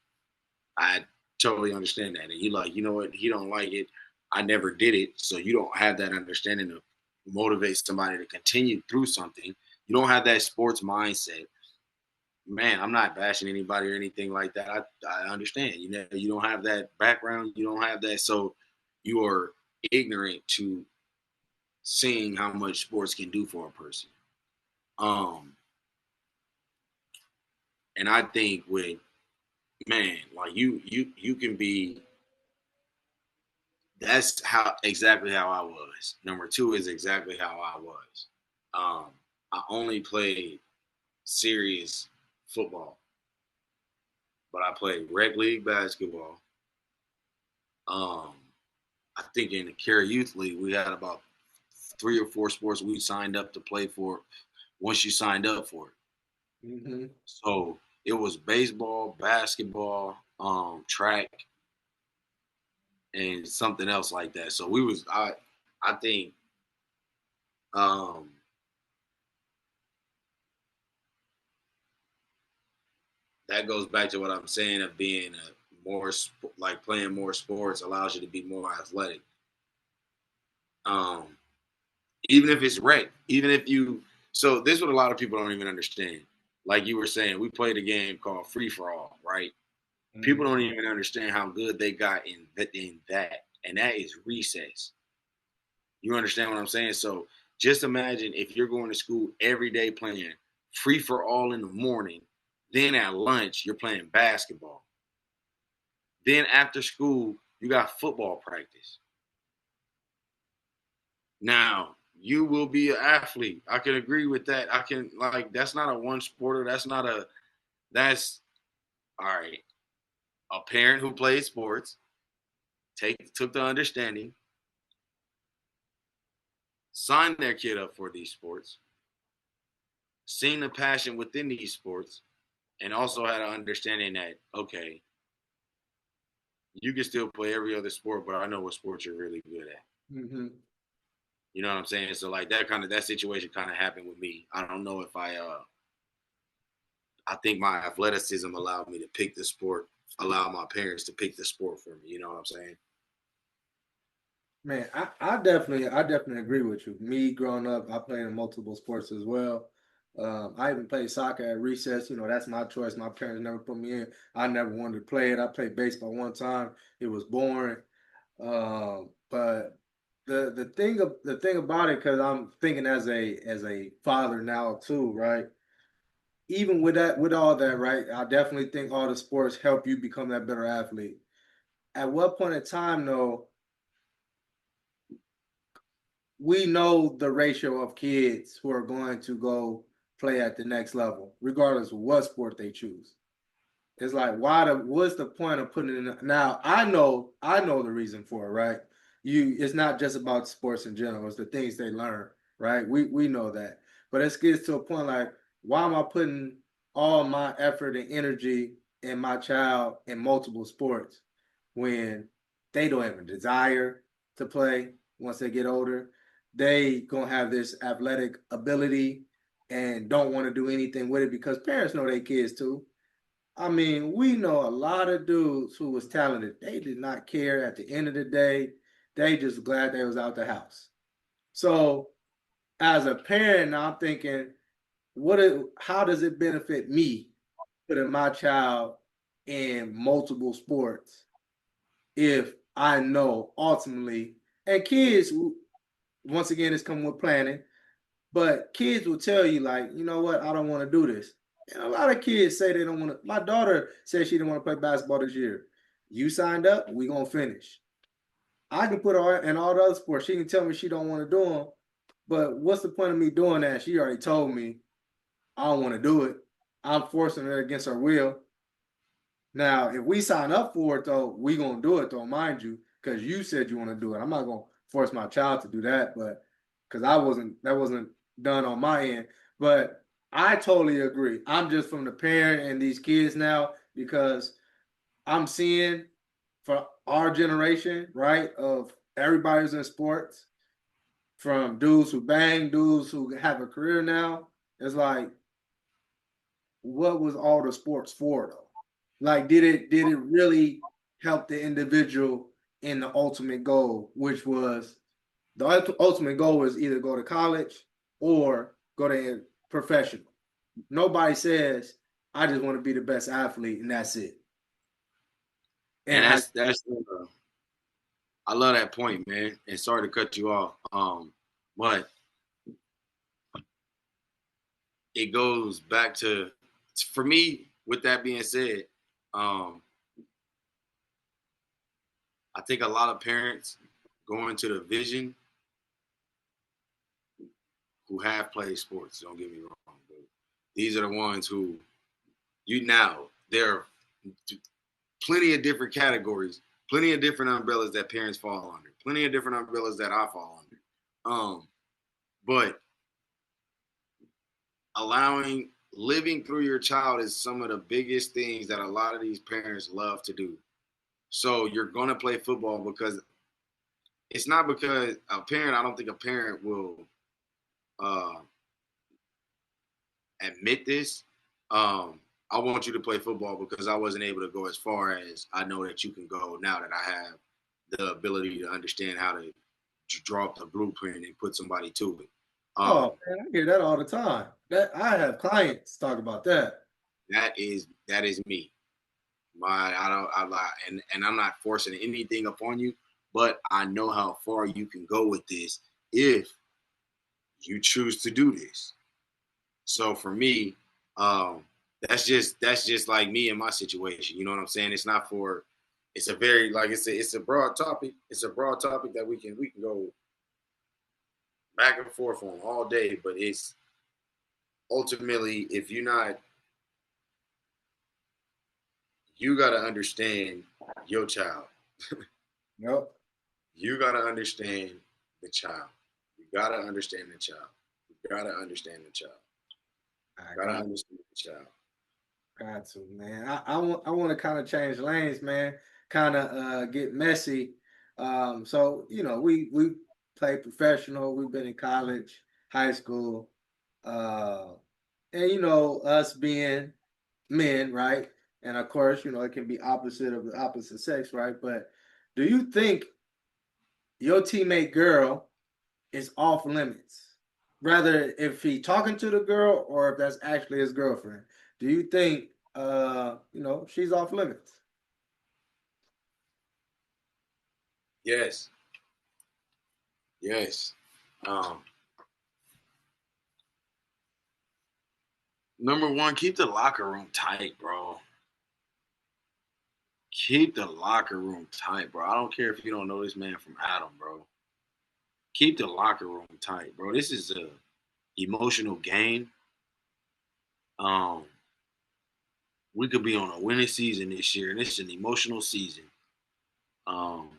I totally understand that. And you like, you know what? He don't like it. I never did it. So you don't have that understanding to motivate somebody to continue through something. You don't have that sports mindset. Man, I'm not bashing anybody or anything like that. I understand. You know, you don't have that background. You don't have that. So you are ignorant to seeing how much sports can do for a person. Um, and I think with man, like you can be. That's how exactly how I was. Number two is exactly how I was. Um, I only played serious football, but I played rec league basketball. Um, I think in the Care Youth League we had about 3 or 4 sports we signed up to play for. Once you signed up for it, Mm-hmm. so it was baseball, basketball, track, and something else like that. So I think um, that goes back to what I'm saying of being more like playing more sports allows you to be more athletic. Um, even if it's rec, even if you. So this is what a lot of people don't even understand. Like you were saying, we played a game called free for all, right? People Mm-hmm. don't even understand how good they got in that, and that is recess. You understand what I'm saying? So just imagine if you're going to school every day playing free for all in the morning, then at lunch you're playing basketball. Then after school, you got football practice. Now, you will be an athlete. I can agree with that. I can like that's not a one sporter. That's all right. A parent who plays sports took the understanding, signed their kid up for these sports, seen the passion within these sports, and also had an understanding that okay, you can still play every other sport, but I know what sport you're really good at. Mm-hmm. You know what I'm saying? So like that situation kind of happened with me. I don't know if I think my athleticism allowed me to pick the sport, allow my parents to pick the sport for me. You know what I'm saying? Man, I definitely agree with you. Me growing up, I played in multiple sports as well. I even played soccer at recess. That's my choice. My parents never put me in. I never wanted to play it. I played baseball one time. It was boring. But the thing about it, because I'm thinking as a father now too, right? Even with all that, right? I definitely think all the sports help you become that better athlete. At what point in time, though, we know the ratio of kids who are going to go play at the next level, regardless of what sport they choose. It's like, what's the point of putting it in? Now, I know the reason for it, right? It's not just about sports in general, it's the things they learn, right? We know that. But it gets to a point like, why am I putting all my effort and energy in my child in multiple sports when they don't have a desire to play once they get older? They gonna have this athletic ability and don't want to do anything with it because parents know their kids too. I mean, we know a lot of dudes who was talented. They did not care at the end of the day. They just glad they was out the house. So as a parent, now I'm thinking, how does it benefit me putting my child in multiple sports if I know ultimately, and kids, once again, it's come with planning, but kids will tell you, like, you know what, I don't want to do this. And a lot of kids say they don't want to. My daughter said she didn't want to play basketball this year. You signed up, we gonna finish. I can put her in all the other sports. She can tell me she don't want to do them, but what's the point of me doing that? She already told me I don't want to do it. I'm forcing her against her will. Now, if we sign up for it, though, we gonna do it, though, mind you, because you said you want to do it. I'm not gonna force my child to do that, but because that wasn't done on my end. But I totally agree. I'm just from the parent and these kids now because I'm seeing for our generation, right, of everybody's in sports, from dudes who bang, dudes who have a career now. It's like, what was all the sports for though? Like, did it really help the individual in the ultimate goal, which was the ultimate goal was either go to college or go to professional. Nobody says I just want to be the best athlete and that's it. And And I love that point, man. And sorry to cut you off. But it goes back to, for me, with that being said, I think a lot of parents go into the vision who have played sports. Don't get me wrong. But these are the ones who there are plenty of different categories, plenty of different umbrellas that parents fall under, plenty of different umbrellas that I fall under. But living through your child is some of the biggest things that a lot of these parents love to do. So you're going to play football because it's not because I don't think a parent will uh, admit this. I want you to play football because I wasn't able to go as far as I know that you can go now that I have the ability to understand how to draw up the blueprint and put somebody to it. oh man, I hear that all the time. That I have clients talk about that. That is me. And I'm not forcing anything upon you, but I know how far you can go with this if you choose to do this. So for me, that's just like me in my situation. You know what I'm saying? It's not for. It's a very, like I said, it's a broad topic. It's a broad topic that we can go back and forth on all day. But it's ultimately, if you're not, you got to understand your child. Yep. You got to understand the child. You got to understand the child. You got to understand the child. I You got to got understand the child. got to, man. I want to kind of change lanes, man. Kind of get messy. So we play professional. We've been in college, high school, uh, and us being men, right? And of course, it can be opposite of the opposite sex, right? But do you think your teammate girl is off limits? Rather, if he talking to the girl or if that's actually his girlfriend, do you think she's off limits? Yes. Yes. Um, Number one, keep the locker room tight, bro. Keep the locker room tight, bro. I don't care if you don't know this man from Adam, bro. Keep the locker room tight, bro. This is a emotional game. Um, we could be on a winning season this year, and it's an emotional season. Um,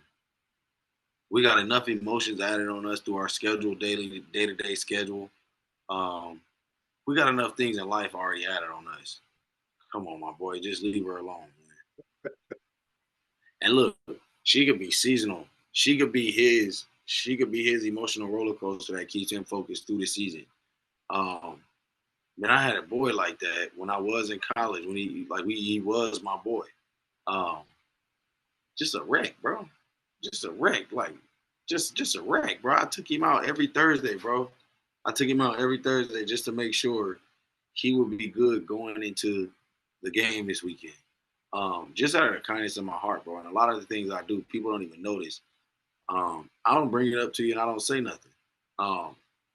we got enough emotions added on us through our schedule, day to day schedule. Um, We got enough things in life already added on us. Come on, my boy, just leave her alone, man. And look, she could be seasonal. She could be his. She could be his emotional roller coaster that keeps him focused through the season. Um, Man, I had a boy like that when I was in college. When he was my boy. Um, just a wreck, bro. Just a wreck. Like, just a wreck, bro. I took him out every Thursday, bro. I took him out every Thursday just to make sure he would be good going into the game this weekend. Just out of the kindness of my heart, bro. And a lot of the things I do, people don't even notice. I don't bring it up to you and I don't say nothing.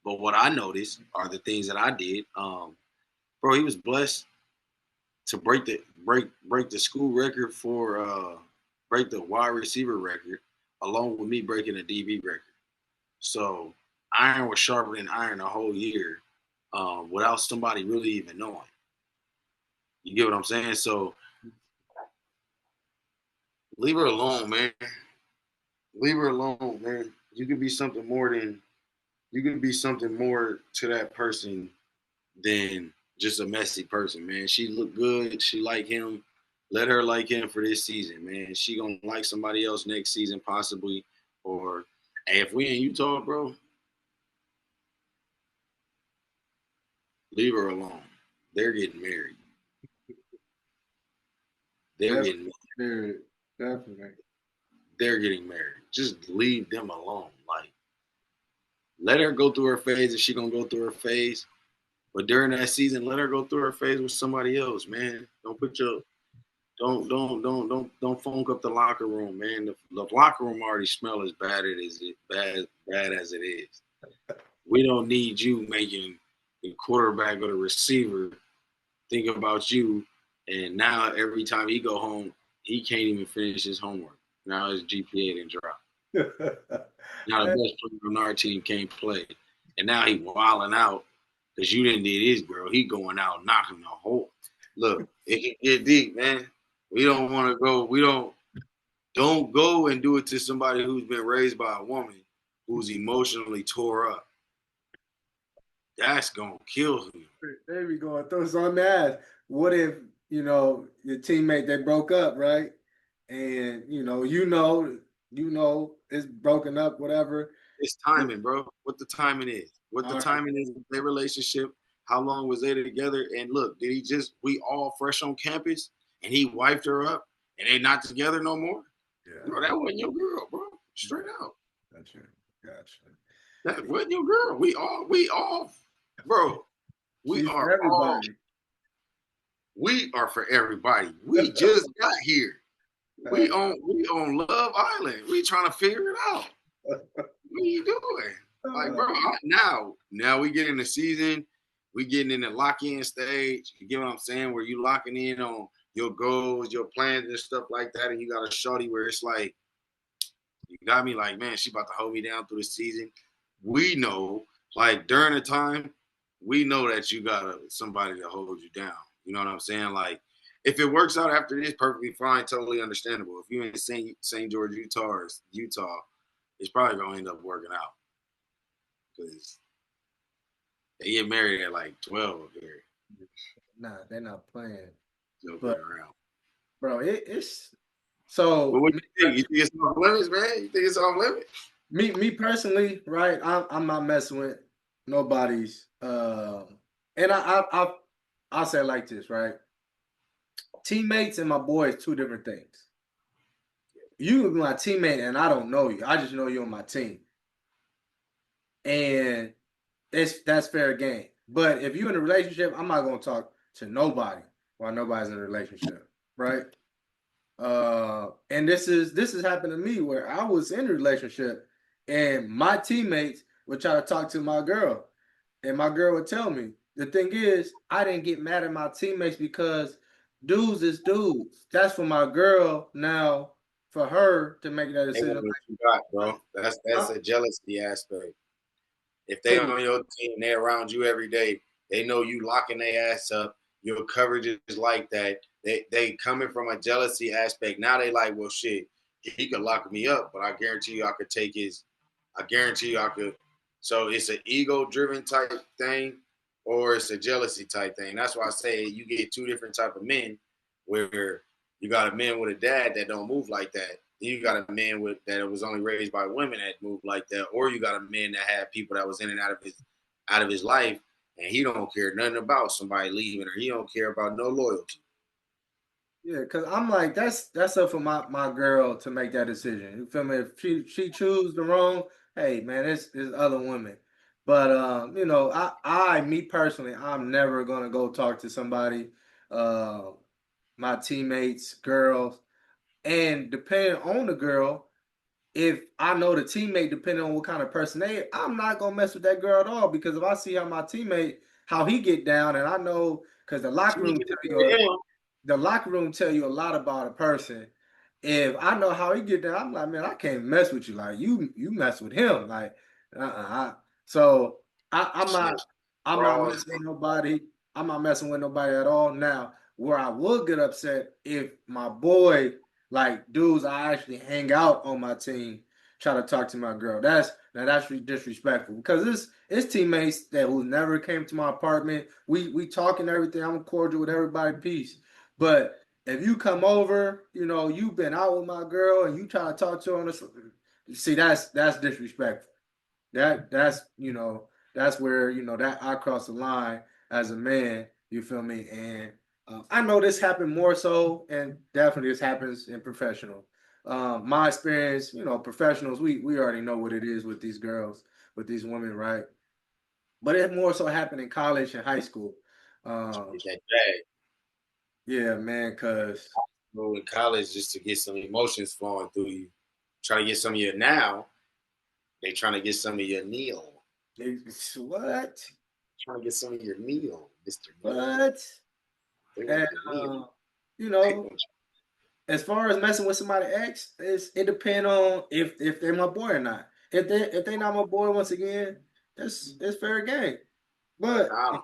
But what I noticed are the things that I did. Bro, he was blessed to break the school record for break the wide receiver record, along with me breaking the DB record. So iron was sharper than iron the whole year, without somebody really even knowing. You get what I'm saying? So leave her alone, man. Leave her alone, man. You could be something more to that person than just a messy person, man. She looked good. She like him. Let her like him for this season, man. She gonna like somebody else next season, possibly. Or hey, if we in Utah, bro, leave her alone. They're getting married. They're getting Definitely. Definitely. they're getting married. Just leave them alone. Like, let her go through her phase, and she gonna go through her phase. But during that season, let her go through her phase with somebody else, man. Don't funk up the locker room, man. The locker room already smell as bad as it is. We don't need you making the quarterback or the receiver think about you. And now every time he go home, he can't even finish his homework. Now his GPA didn't drop. Now the best player on our team can't play. And now he wilding out because you didn't did his girl. He going out knocking the hole. Look, it can get deep, man. We don't want to go. Don't go and do it to somebody who's been raised by a woman who's emotionally tore up. That's gonna kill him. There we go. Throw some on that. What if, your teammate, they broke up, right? And it's broken up, whatever. It's timing, bro. What the timing is. What the timing is of their relationship. How long was they together? And look, we all fresh on campus and he wiped her up and they not together no more? Yeah. Bro, that wasn't your girl, bro. Straight out. Gotcha. That wasn't your girl. We all, bro. We are for everybody. We just got here. We on Love Island. We trying to figure it out. What are you doing? Like, bro, now we get in the season. We getting in the lock-in stage. You get what I'm saying? Where you locking in on your goals, your plans and stuff like that. And you got a shorty where it's like, you got me like, man, she about to hold me down through the season. We know, like during the time, we know that you got somebody to hold you down. You know what I'm saying? Like, if it works out after this, perfectly fine, totally understandable. If you in St. George, Utah, it's probably gonna end up working out because they get married at like 12 here. Nah, they're not playing. Joking around, bro. It's so. But what you think? You think it's off limits, man? You think it's off limits? Me personally, right? I'm not messing with nobody's. And I'll say it like this, right? Teammates and my boys, two different things. You can be my teammate and I don't know you. I just know you on my team. And that's fair game. But if you're in a relationship, I'm not gonna talk to nobody while nobody's in a relationship, right? And this has happened to me where I was in a relationship and my teammates would try to talk to my girl, and my girl would tell me. The thing is, I didn't get mad at my teammates because dudes is dudes. That's for my girl now, for her to make that decision. What you got, bro. That's a jealousy aspect. If they on your team, they around you every day, they know you locking their ass up. Your coverage is like that. They coming from a jealousy aspect. Now they like, well, shit, he could lock me up, but I guarantee you I could take his. I guarantee you I could. So it's an ego-driven type thing. or it's a jealousy type thing. That's why I say you get two different type of men, where you got a man with a dad that don't move like that. Then you got a man with that was only raised by women that move like that, or you got a man that had people that was in and out of his life, and he don't care nothing about somebody leaving, or he don't care about no loyalty. Yeah, cause I'm like that's up for my girl to make that decision. You feel me? If she choose the wrong, hey man, it's other women. But you know, I me personally, I'm never gonna go talk to somebody, uh, my teammates, girls, and depending on the girl, if I know the teammate, depending on what kind of person they, I'm not gonna mess with that girl at all because if I see how my teammate how he get down, and I know because the locker room tell you a lot about a person. If I know how he get there, I'm like, man, I can't mess with you. Like you mess with him. Like, so I'm Snitch, not bras. messing with nobody. I'm not messing with nobody at all. Now, where I would get upset if my boy, like dudes I actually hang out on my team, try to talk to my girl. That's disrespectful because it's teammates that who never came to my apartment. We talking everything. I'm cordial with everybody. Peace. But if you come over, you know, you've been out with my girl and you try to talk to her on this, see, that's disrespectful. That's you know, that's where, you know, that I cross the line as a man, you feel me? And I know this happened more so, and definitely this happens in professional. My experience, you know, professionals, we already know what it is with these girls, with these women, right? But it more so happened in college and high school. Um, Get that bag. yeah, man, cause Go in college just to get some emotions flowing through you. Try to get some of your now. They trying to get some of your Neil. what? Trying to get some of your Neil, Mr. Neil. What? They And want the Neil. you They know, want as far as messing with somebody ex, it depends on if they're my boy or not. If they not my boy, once again, it's fair game. But I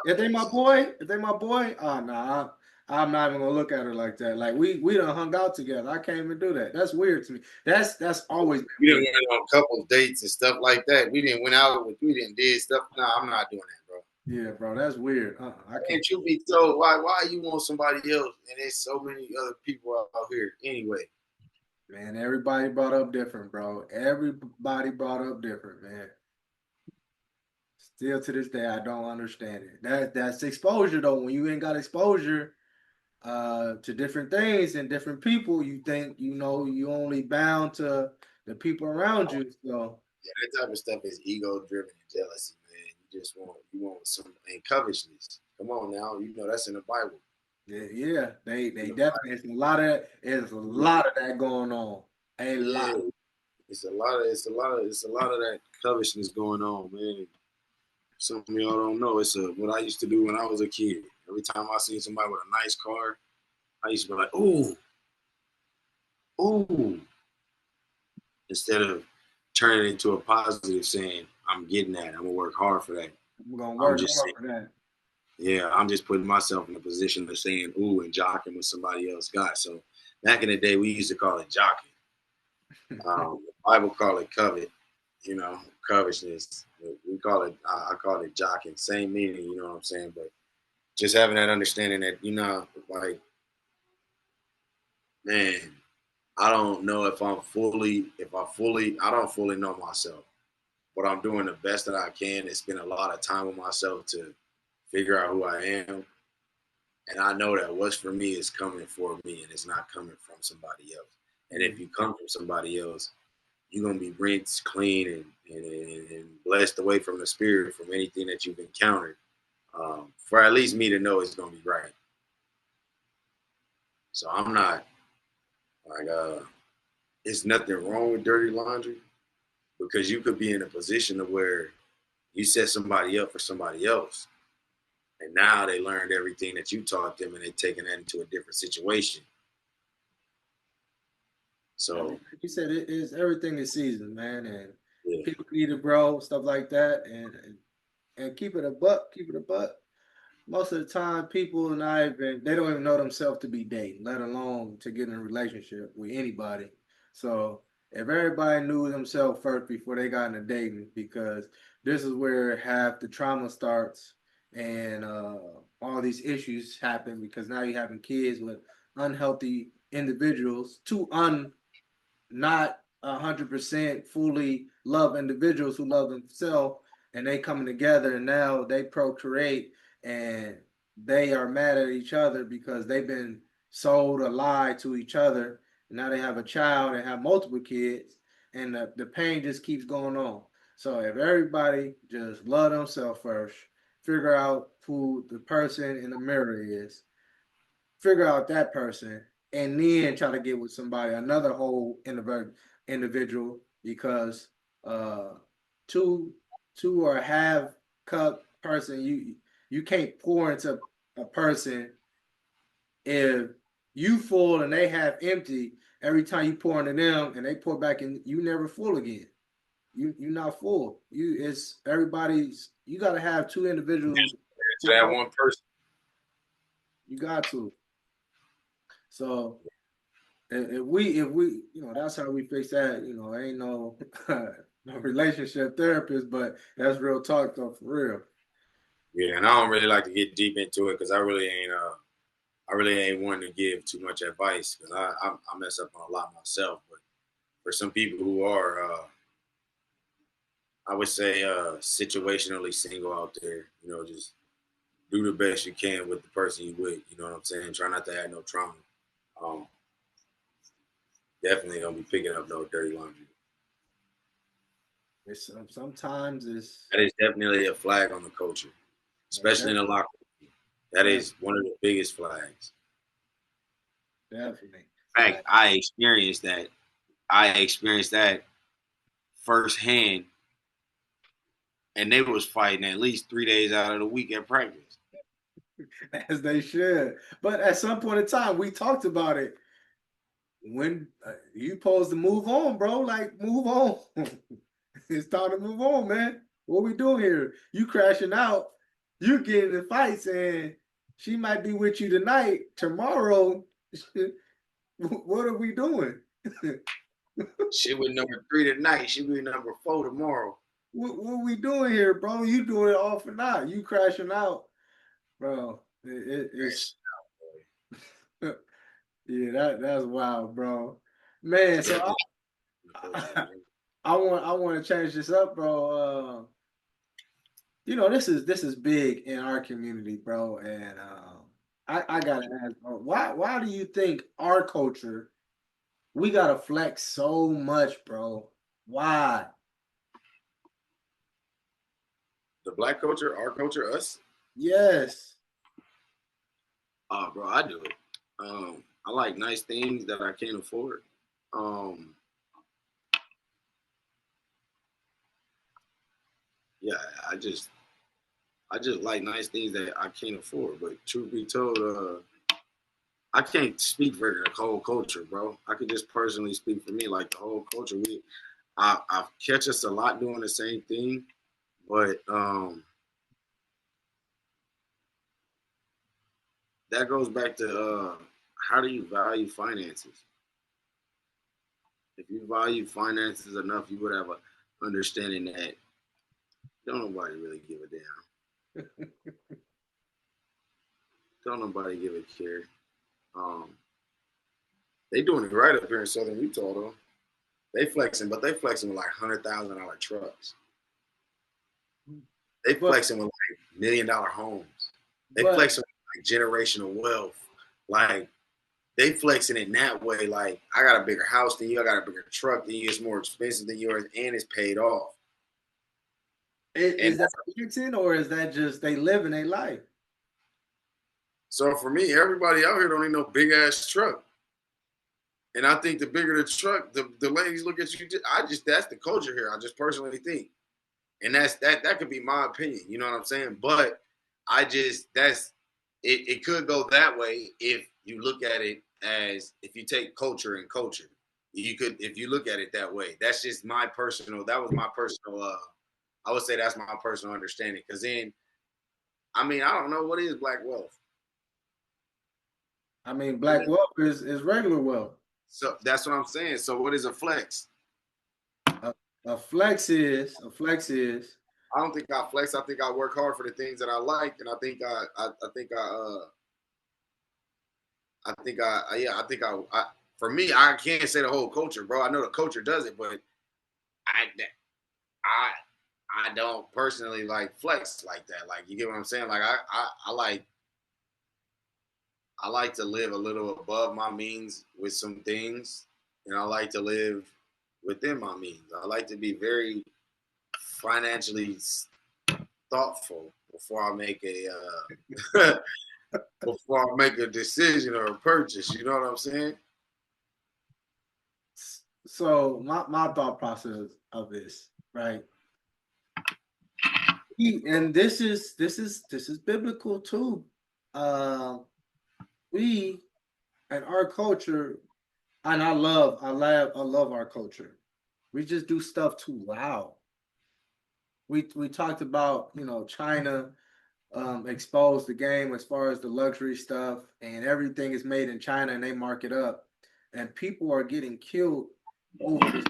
if they my boy, oh nah, I'm not even gonna look at her like that. Like we done hung out together. I can't even do that. That's weird to me. That's always been We weird. didn't went on a couple of dates and stuff like that. We didn't went out with. We didn't did stuff. Nah, I'm not doing that, bro. Yeah, bro, that's weird. I can't. And truth be told, why you want somebody else? And there's so many other people out here anyway. Man, everybody brought up different, bro. Everybody brought up different, man. Still to this day, I don't understand it. That's exposure though. When you ain't got exposure to different things and different people, you think you know you only bound to the people around you. So Yeah, that type of stuff is ego driven and jealousy, man. You want some and covetousness. Come on now, you know that's in the Bible. yeah, yeah, In they the definitely it's a Bible. lot of that going on. A Yeah, lot. it's a lot of that covetousness going on, man. Some of y'all don't know. It's what I used to do when I was a kid. Every time I seen somebody with a nice car, I used to be like, "Ooh, ooh," instead of turning it into a positive, saying, "I'm getting that. I'm gonna work hard for that." We're gonna I'm work just hard saying, for that. yeah, I'm just putting myself in a position of saying, "Ooh," and jocking what somebody else got. So back in the day, we used to call it jocking. The Bible call it covet. You know, covetousness. We call it. I call it jocking. Same meaning. You know what I'm saying? But just having that understanding that like, man, I don't know I don't fully know myself, but I'm doing the best that I can and spend a lot of time with myself to figure out who I am. And I know that what's for me is coming for me and it's not coming from somebody else. And if you come from somebody else, you're gonna be rinsed clean and blessed away from the spirit from anything that you've encountered. For at least me to know it's gonna be right. So I'm not like it's nothing wrong with dirty laundry because you could be in a position of where you set somebody up for somebody else, and now they learned everything that you taught them, and they're taking that into a different situation. I So mean, like you said, it is everything is season, man, and yeah, people need it, bro, stuff like that, and keep it a buck, keep it a buck. Most of the time, people not even they don't even know themselves to be dating, let alone to get in a relationship with anybody. So if everybody knew themselves first before they got into dating, because this is where half the trauma starts, and all these issues happen because now you're having kids with unhealthy individuals, not 100% fully love individuals who love themselves, and they coming together and now they procreate and they are mad at each other because they've been sold a lie to each other. Now they have a child and have multiple kids, and the pain just keeps going on. So if everybody just love themselves first, figure out who the person in the mirror is, figure out that person, and then try to get with somebody, another whole individual, because uh two two or a half cup person, you can't pour into a person if you full and they half empty. Every time you pour into them and they pour back in, you never full again. You're not full. It's everybody's. You got to have two individuals To who that pour. one person. You got to. So if we that's how we fix that. Ain't no no relationship therapist, but that's real talk though, for real. Yeah, and I don't really like to get deep into it because I really ain't one to give too much advice because I mess up on a lot myself. But for some people who are, I would say, situationally single out there, just do the best you can with the person you with. You know what I'm saying? Try not to have no trauma. Um, Definitely don't be picking up no dirty laundry. Sometimes it's That is definitely a flag on the culture, especially in the locker room. That is one of the biggest flags. definitely. In fact, I experienced that. I experienced that firsthand, and they was fighting at least 3 days out of the week at practice. As they should. But at some point in time, we talked about it. When you supposed to move on, bro, like move on. It's time to move on, man. What we doing here? You crashing out, you getting in fights, and she might be with you tonight. Tomorrow, what are we doing? She was number 3 tonight. She be number 4 tomorrow. What are we doing here, bro? You doing it all for now. You crashing out, bro. It's yeah, that's wild, bro. Man, so I want to change this up, bro. This is big in our community, bro, and I gotta ask, bro, why do you think our culture we gotta flex so much, bro? Why? The black culture, our culture, us. Yes. Bro, I do it. I like nice things that I can't afford. Um, yeah, I just like nice things that I can't afford. But truth be told, I can't speak for the whole culture, bro. I could just personally speak for me, like the whole culture. I catch us a lot doing the same thing, but that goes back to how do you value finances? If you value finances enough, you would have a understanding that don't nobody really give a damn. Don't nobody give a care. Um, they doing it right up here in Southern Utah though. They flexing, but they flexing with like $100,000 trucks. They but flexing with like $1 million homes. They but flexing with like generational wealth. Like they flexing in that way. Like I got a bigger house than you. I got a bigger truck than you. It's more expensive than yours, and it's paid off. is And that Houston or is that just they living their life? so for me, everybody out here don't need no big ass truck. And I think the bigger the truck, the ladies look at you. That's the culture here. I just personally think, and that could be my opinion. You know what I'm saying? But that's it. It could go that way if you look at it as if you take culture and culture. You could if you look at it that way. That's just my personal. That was my personal. I would say that's my personal understanding. Because then, I mean, I don't know what is black wealth. I mean, black wealth is regular wealth. So that's what I'm saying. So what is a flex? A, a flex is I don't think I flex. I think I work hard for the things that I like, and I think for me, I can't say the whole culture, bro. I know the culture does it, but I I I don't personally like flex like that. Like, you get what I'm saying? Like, I like to live a little above my means with some things, and I like to live within my means. I like to be very financially thoughtful before I make before I make a decision or a purchase. You know what I'm saying? So my thought process of this, right? And this is biblical too. We and our culture, and I love our culture. We just do stuff too loud. We talked about, China exposed the game as far as the luxury stuff, and everything is made in China and they mark it up, and people are getting killed over this.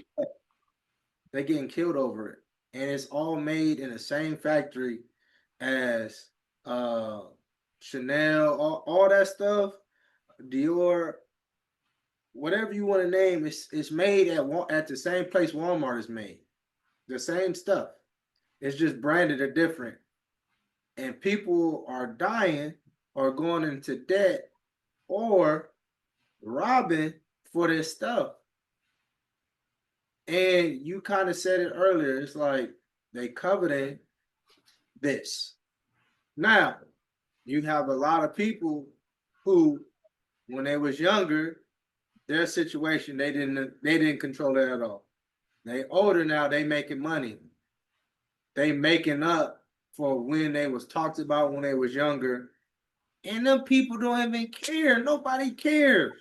They're getting killed over it, and it's all made in the same factory as uh Chanel, all that stuff, Dior, whatever you want to name. It's made at the same place Walmart is made. The same stuff. It's just branded a different, and people are dying or going into debt or robbing for this stuff. And you kind of said it earlier. It's like they coveting this. Now, you have a lot of people who, when they was younger, their situation they didn't control it at all. They older now, they making money. They making up for when they was talked about when they was younger. And them people don't even care. Nobody cares.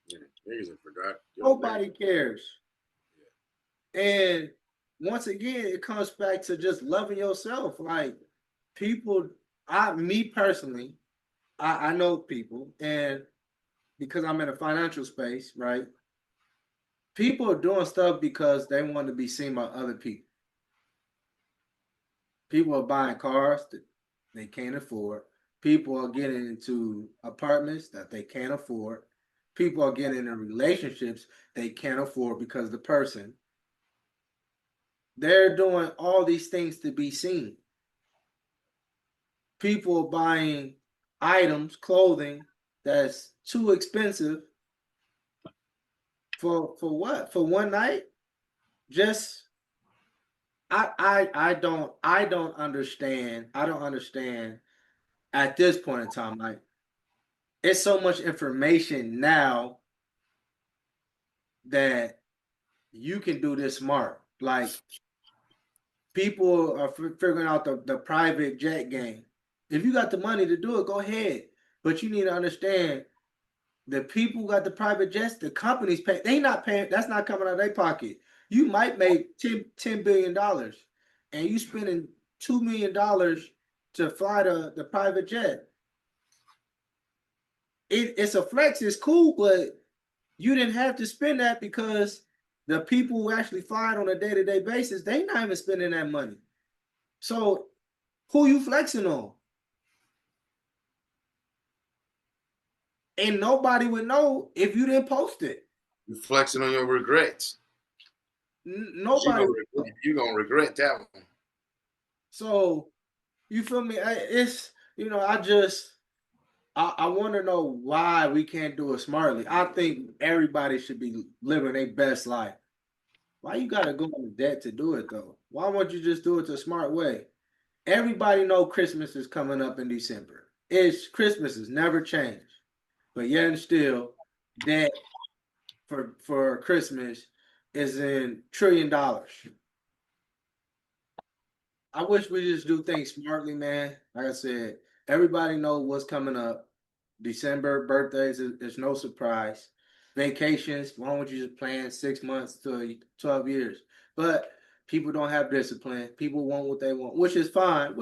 Yeah, niggas have forgot. Nobody cares. And once again, it comes back to just loving yourself. Like, people, me personally, I know people, and because I'm in a financial space, right? People are doing stuff because they want to be seen by other people. People are buying cars that they can't afford. People are getting into apartments that they can't afford. People are getting into relationships they can't afford because the person. They're doing all these things to be seen. People are buying items, clothing that's too expensive for what? For one night? Just I don't understand. I don't understand at this point in time. Like, it's so much information now that you can do this smart. Like, people are figuring out the private jet game. If you got the money to do it, go ahead. But you need to understand, the people who got the private jets, the companies pay. They not paying. That's not coming out of their pocket. You might make $10 billion, and you spending $2 million to fly the private jet. It's a flex. It's cool, but you didn't have to spend that because the people who actually fly it on a day-to-day basis, they not even spending that money. So who you flexing on? And nobody would know if you didn't post it. You flexing on your regrets. Nobody would know. You gonna regret that one. So, you feel me? It's, I want to know why we can't do it smartly. I think everybody should be living their best life. Why you gotta go into debt to do it though? Why won't you just do it the smart way? Everybody know Christmas is coming up in December. Christmas has never changed, but yet and still, debt for Christmas is in $1 trillion. I wish we just do things smartly, man. Like I said, everybody know what's coming up. December birthdays is no surprise. Vacations, why don't you just plan 6 months to 12 years? But people don't have discipline. People want what they want, which is fine.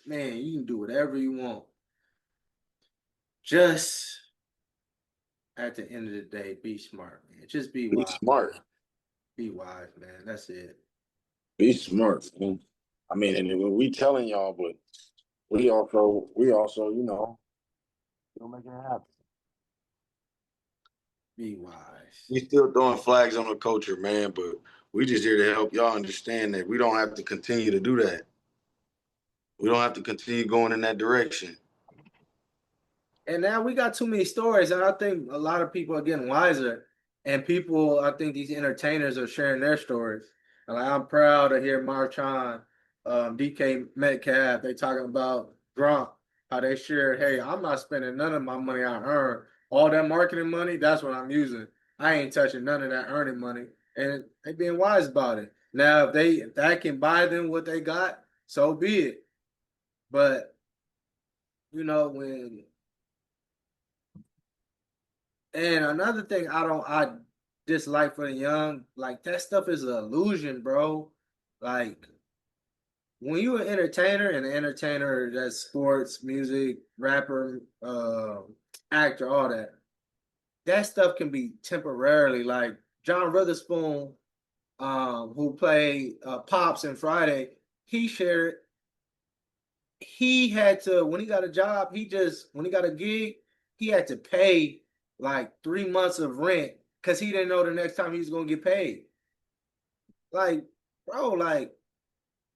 Man, you can do whatever you want. Just at the end of the day, be smart, man. Just be Be wise. smart. Be wise, man. That's it. Be smart, man. I mean, and we telling y'all, but we also, you know, we'll make it happen. Be wise. We still throwing flags on the culture, man, but we just here to help y'all understand that we don't have to continue to do that. We don't have to continue going in that direction. And now we got too many stories, and I think a lot of people are getting wiser. And people, I think these entertainers are sharing their stories. And like, I'm proud to hear Marchon, DK Metcalf, they talking about Gronk, how they shared, hey, I'm not spending none of my money I earn. All that marketing money, that's what I'm using. I ain't touching none of that earning money. And they being wise about it. Now, if that can buy them what they got, so be it. But, you know, when and another thing I dislike for the young, like that stuff is an illusion, bro. Like when you an entertainer and an entertainer that's sports, music, rapper, actor, all that, that stuff can be temporarily. Like John Witherspoon, who played Pops in Friday, he shared he had to when he got a job, when he got a gig, he had to pay like 3 months of rent because he didn't know the next time he was gonna get paid. Like, bro, like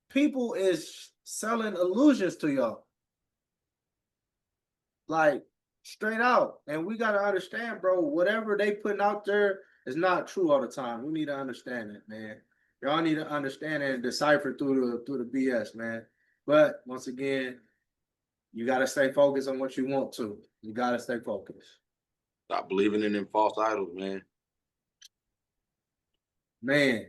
people is selling illusions to y'all. Like straight out. And we gotta understand, bro, whatever they putting out there is not true all the time. We need to understand it, man. Y'all need to understand it and decipher through the BS, man. But once again, you got to stay focused on what you want to. You got to stay focused. Stop believing in them false idols, man. Man.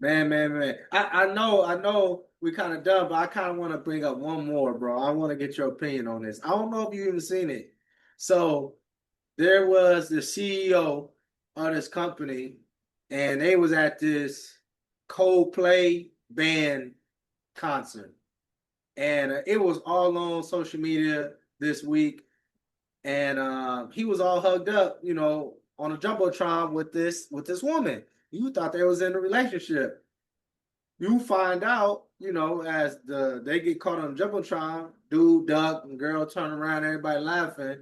I know we kind of done, but I kind of want to bring up one more, bro. I want to get your opinion on this. I don't know if you even seen it. So there was the CEO of this company, and they was at this Coldplay band concert. And it was all on social media this week. And he was all hugged up, you know, on a jumbotron with this woman. You thought they was in a relationship. You find out, you know, as they get caught on the jumbotron, dude duck and girl turn around, everybody laughing.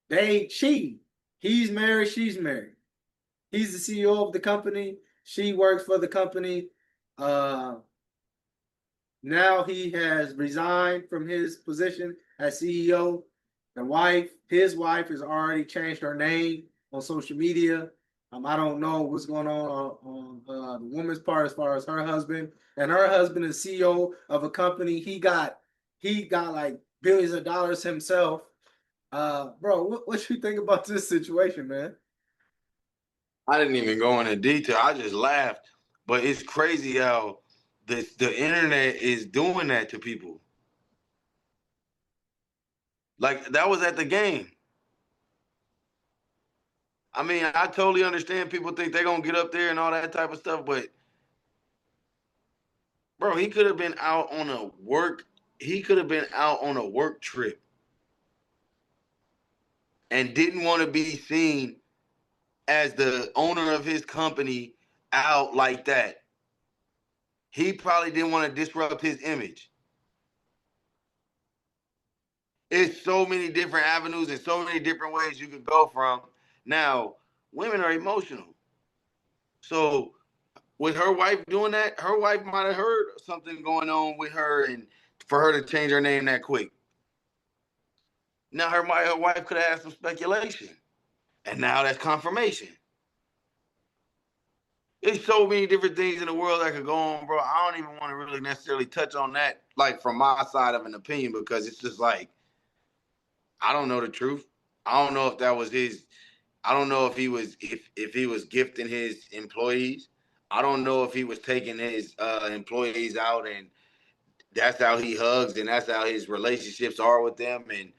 They cheat. He's married, she's married. He's the CEO of the company. She works for the company. Uh, Now he has resigned from his position as CEO. His wife has already changed her name on social media. I don't know what's going on the woman's part as far as her husband. And her husband is CEO of a company. He got like billions of dollars himself. Bro, what you think about this situation, man? I didn't even go into detail. I just laughed. But it's crazy how the internet is doing that to people. Like that was at the game. I mean, I totally understand people think they're gonna get up there and all that type of stuff, but bro, he could have been out on a work. He could have been out on a work trip and didn't want to be seen as the owner of his company out like that. He probably didn't want to disrupt his image. It's so many different avenues and so many different ways you could go from. Now, women are emotional. So with her wife doing that, her wife might have heard something going on with her and for her to change her name that quick. Now her wife could have had some speculation. And now that's confirmation. There's so many different things in the world that could go on, bro. I don't even want to really necessarily touch on that, like from my side of an opinion, because it's just like, I don't know the truth. I don't know if that was his. I don't know if he was if he was gifting his employees. I don't know if he was taking his employees out and that's how he hugs and that's how his relationships are with them. And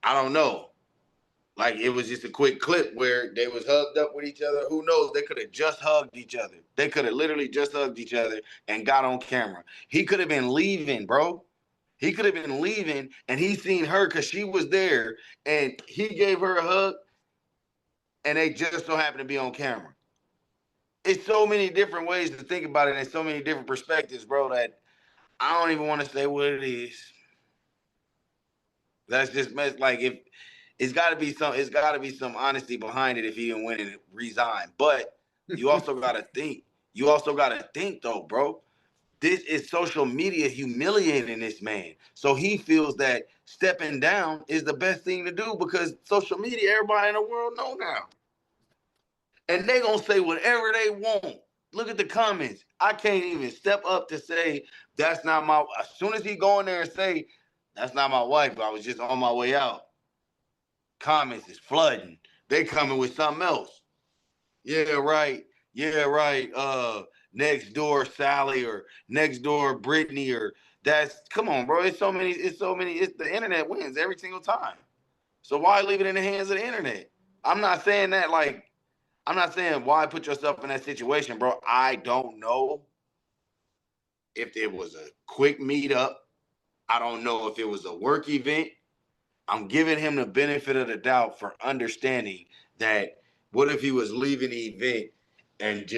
I don't know. Like it was just a quick clip where they was hugged up with each other. Who knows? They could have just hugged each other. They could have literally just hugged each other and got on camera. He could have been leaving, bro. He could have been leaving and he seen her because she was there and he gave her a hug and they just so happened to be on camera. it's so many different ways to think about it and so many different perspectives, bro, that I don't even want to say what it is. That's just like if it's gotta be some honesty behind it if he didn't win and resign. But you also gotta think. You also gotta think though, bro. This is social media humiliating this man. So he feels that stepping down is the best thing to do because social media, everybody in the world know now. And they gonna say whatever they want. Look at the comments. I can't even step up to say that's not my. As soon as he go in there and say that's not my wife, I was just on my way out. Comments is flooding. They coming with something else. Yeah, right. Yeah, right. Next door Sally or next door Brittany or that's come on, bro. It's so many. It's the internet wins every single time. So why leave it in the hands of the internet? I'm not saying that like I'm not saying why put yourself in that situation, bro. I don't know if it was a quick meetup. I don't know if it was a work event. I'm giving him the benefit of the doubt for understanding that what if he was leaving the event and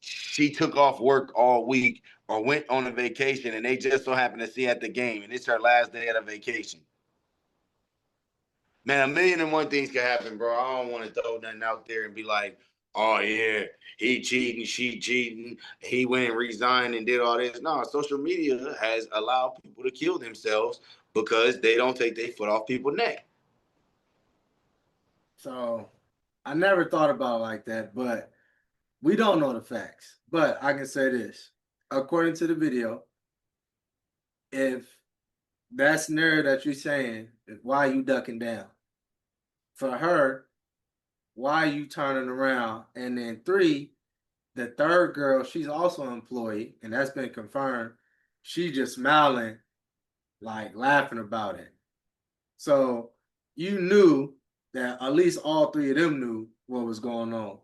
she took off work all week or went on a vacation and they just so happened to see at the game and it's her last day of the vacation. Man, a million and one things can happen, bro. I don't want to throw nothing out there and be like, oh yeah, he cheating, she cheating, he went and resigned and did all this. No, social media has allowed people to kill themselves because they don't take their foot off people's neck. So I never thought about it like that, but we don't know the facts. But I can say this. According to the video, if that scenario that you're saying, why are you ducking down? For her, why are you turning around? And then three, the third girl, she's also an employee, and that's been confirmed. She just smiling, like laughing about it. So you knew that at least all three of them knew what was going on.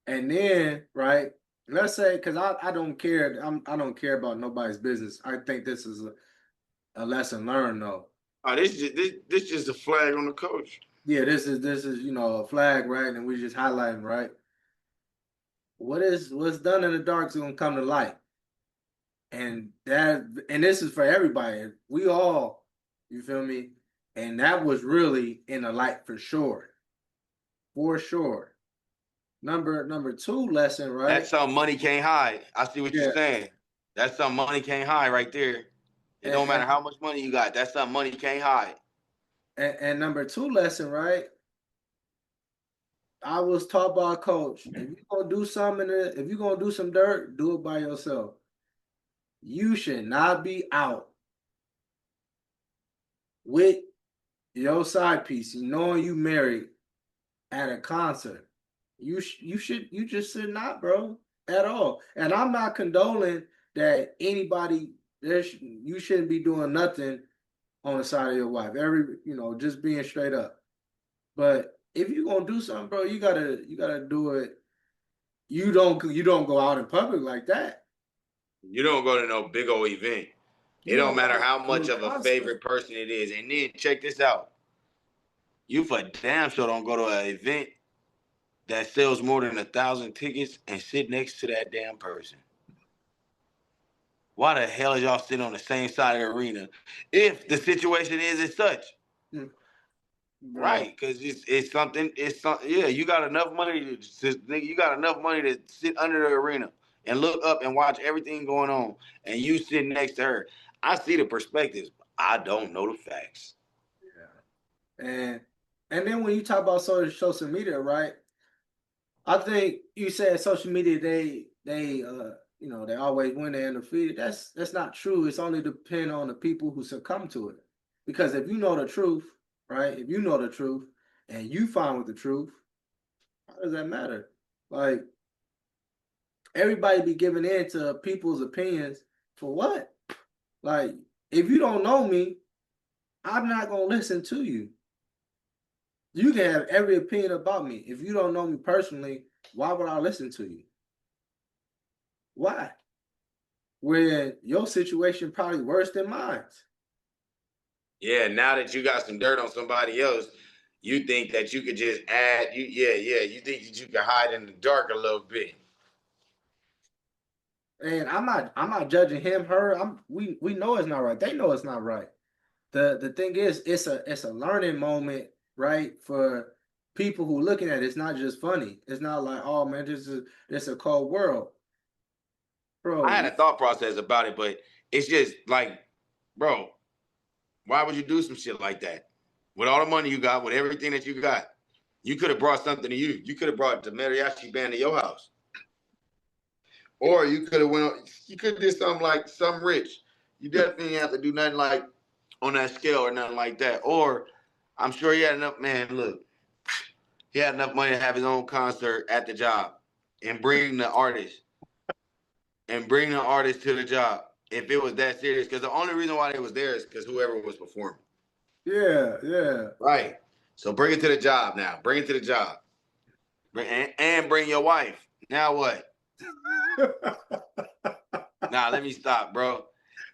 And then, right, let's say, because I don't care, I don't care about nobody's business. I think this is a lesson learned though. Oh, this just a flag on the coach. Yeah, this is a flag, right? And we just highlighting, right? What's done in the dark is gonna come to light. And this is for everybody. We all, you feel me? And that was really in the light for sure. For sure. Number two lesson, right? That's something money can't hide. I see what Yeah. you're saying. That's something money can't hide right there. It don't matter how much money you got. That's something money can't hide. And number two lesson, right? I was taught by a coach. If you're gonna do something, if you're gonna do some dirt, do it by yourself. You should not be out with your side piece, knowing you married at a concert. You just should not, bro, at all. And I'm not condoning that anybody you shouldn't be doing nothing on the side of your wife. Just being straight up. But if you're gonna do something, bro, you gotta do it. You don't go out in public like that. You don't go to no big old event. It You don't don't matter go how to much a of a concert. favorite person it is. And then check this out. You for damn sure don't go to an event that sells more than 1,000 tickets and sit next to that damn person. Why the hell is y'all sitting on the same side of the arena if the situation is as such? Bro. Right, because it's something. Yeah, you got enough money you got enough money to sit under the arena and look up and watch everything going on, and you sit next to her. I see the perspectives. I don't know the facts. Yeah. And then when you talk about social media, right? I think you said social media they always win, they're undefeated. That's not true. It's only depend on the people who succumb to it. Because if you know the truth, right? If you know the truth and you find with the truth, how does that matter? Like everybody be giving in to people's opinions for what? Like if you don't know me, I'm not gonna listen to you. You can have every opinion about me. If you don't know me personally, why would I listen to you? Why? When your situation probably worse than mine. Yeah, now that you got some dirt on somebody else, You think that you could just add, you think that you can hide in the dark a little bit. And I'm not judging him, her. We know it's not right. They know it's not right. The thing is, it's a learning moment, right? For people who looking at it. It's not just funny. It's not like, oh man, this is a cold world, I bro. had a thought process about it, but it's just like, bro, why would you do some shit like that? With all the money you got, with everything that you got, you could have brought something to you. You could have brought the mariachi band to your house. Or you could have you could have did something like something rich. You definitely didn't have to do nothing like on that scale or nothing like that. Or I'm sure he had enough, man, look, he had enough money to have his own concert at the job and bring the artist to the job if it was that serious. Because the only reason why they was there is because whoever was performing. Yeah, yeah. Right. So bring it to the job now. Bring it to the job. And bring your wife. Now what? Nah, let me stop, bro.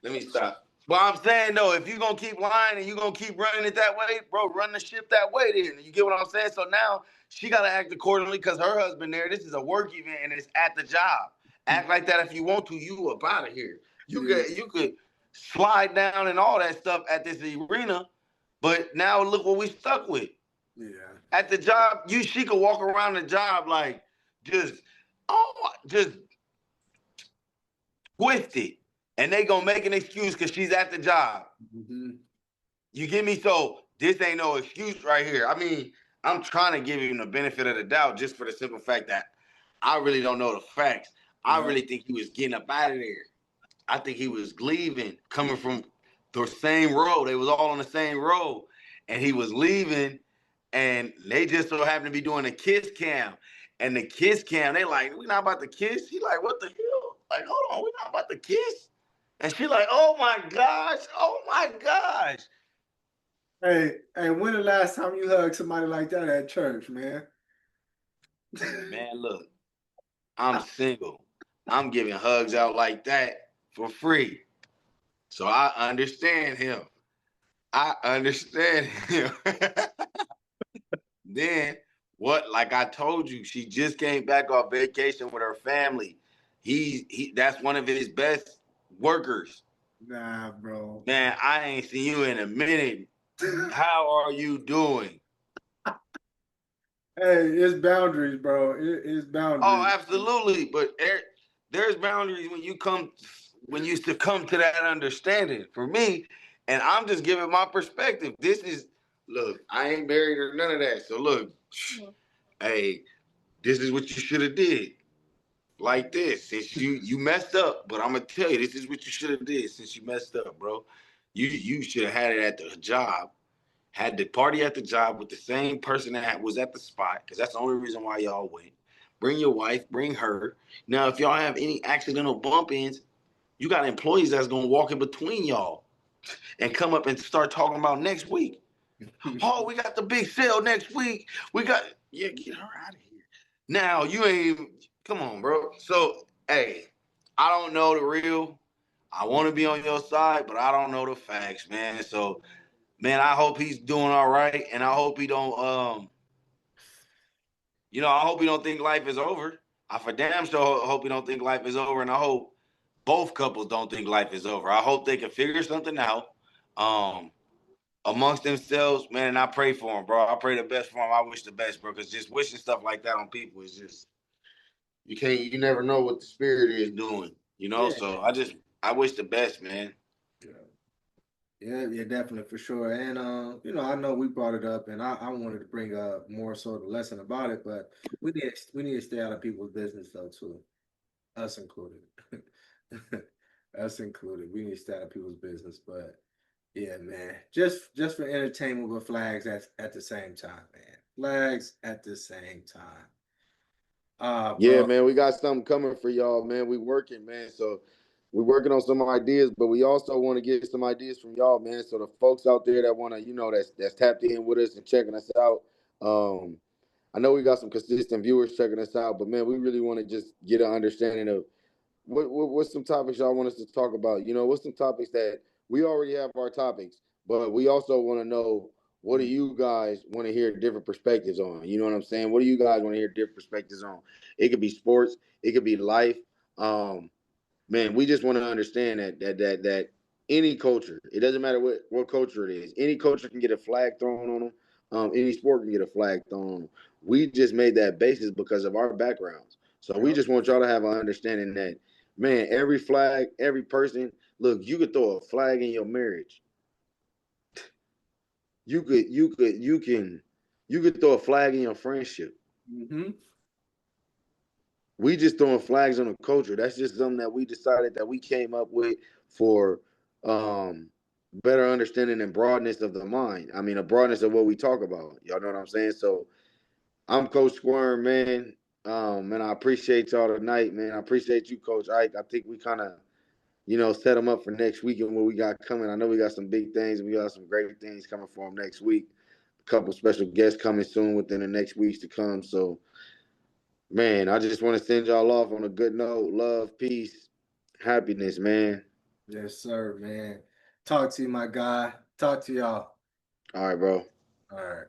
Let me stop. But I'm saying though, if you're gonna keep lying and you're gonna keep running it that way, bro, run the ship that way then. You get what I'm saying? So now she gotta act accordingly because her husband there. This is a work event and it's at the job. Act like that if you want to. You up out of here. You could slide down and all that stuff at this arena, but now look what we stuck with. Yeah. At the job, she could walk around the job like just twisted. And they gonna make an excuse because she's at the job. Mm-hmm. You get me? So this ain't no excuse right here. I mean, I'm trying to give him the benefit of the doubt just for the simple fact that I really don't know the facts. I really think he was getting up out of there. I think he was leaving, coming from the same road. They was all on the same road. And he was leaving, and they just so happened to be doing a kiss cam. And the kiss cam, they like, we not about to kiss? He like, what the hell? Like, hold on, we not about to kiss? And she like, oh my gosh, oh my gosh. Hey, when the last time you hugged somebody like that at church, man? Man, look, I'm single. I'm giving hugs out like that for free. So I understand him. I understand him. Then what? Like I told you, she just came back off vacation with her family. That's one of his best workers. Nah, bro. Man, I ain't seen you in a minute. How are you doing? Hey, it's boundaries, bro. It's Oh, boundaries. absolutely. But there's boundaries when you succumb to that understanding. For me, and I'm just giving my perspective. Look, I ain't married or none of that. So look, hey, this is what you should have did. Like this, since you messed up, but I'm gonna tell you, this is what you should have did since you messed up, bro. You should have had it at the job, had the party at the job with the same person that was at the spot, because that's the only reason why y'all went. Bring your wife, bring her. Now, if y'all have any accidental bump ins, you got employees that's gonna walk in between y'all and come up and start talking about next week. Oh, we got the big sale next week. Get her out of here. Now you ain't even, come on, bro. So, hey, I don't know the real. I want to be on your side, but I don't know the facts, man. So, man, I hope he's doing all right, and I hope he don't, I hope he don't think life is over. I for damn sure hope he don't think life is over, and I hope both couples don't think life is over. I hope they can figure something out. Amongst themselves, man, and I pray for them, bro. I pray the best for them. I wish the best, bro, because just wishing stuff like that on people is just, you never know what the spirit is doing, Yeah. So I wish the best, man. Yeah, definitely for sure. And I know we brought it up, and I wanted to bring up more so the lesson about it, but we need to stay out of people's business though too, us included, us included. We need to stay out of people's business, but yeah, man, just for entertainment with flags at the same time, man. Flags at the same time. Yeah, Bro. man, we got something coming for y'all, man. We working, man. So we're working on some ideas, but we also want to get some ideas from y'all, man. So the folks out there that want to, that's tapped in with us and checking us out. I know we got some consistent viewers checking us out, but man, we really want to just get an understanding of what's some topics y'all want us to talk about. What's some topics that we already have our topics, but we also want to know what do you guys want to hear different perspectives on? You know what I'm saying? What do you guys want to hear different perspectives on? It could be sports, it could be life. Man, we just want to understand that any culture, it doesn't matter what culture it is, any culture can get a flag thrown on them. Any sport can get a flag thrown on them. We just made that basis because of our backgrounds. So we Yep. just want y'all to have an understanding that, man, every flag, every person, look, you could throw a flag in your marriage. You could throw a flag in your friendship. Mm-hmm. We just throwing flags on the culture. That's just something that we decided that we came up with for better understanding and broadness of the mind. I mean, a broadness of what we talk about. Y'all know what I'm saying? So I'm Coach Squirm, man. Man, I appreciate y'all tonight, man. I appreciate you, Coach Ike. I think we kind of, set them up for next week and what we got coming. I know we got some big things. We got some great things coming for them next week. A couple special guests coming soon within the next weeks to come. So, man, I just want to send y'all off on a good note. Love, peace, happiness, man. Yes, sir, man. Talk to you, my guy. Talk to y'all. All right, bro. All right.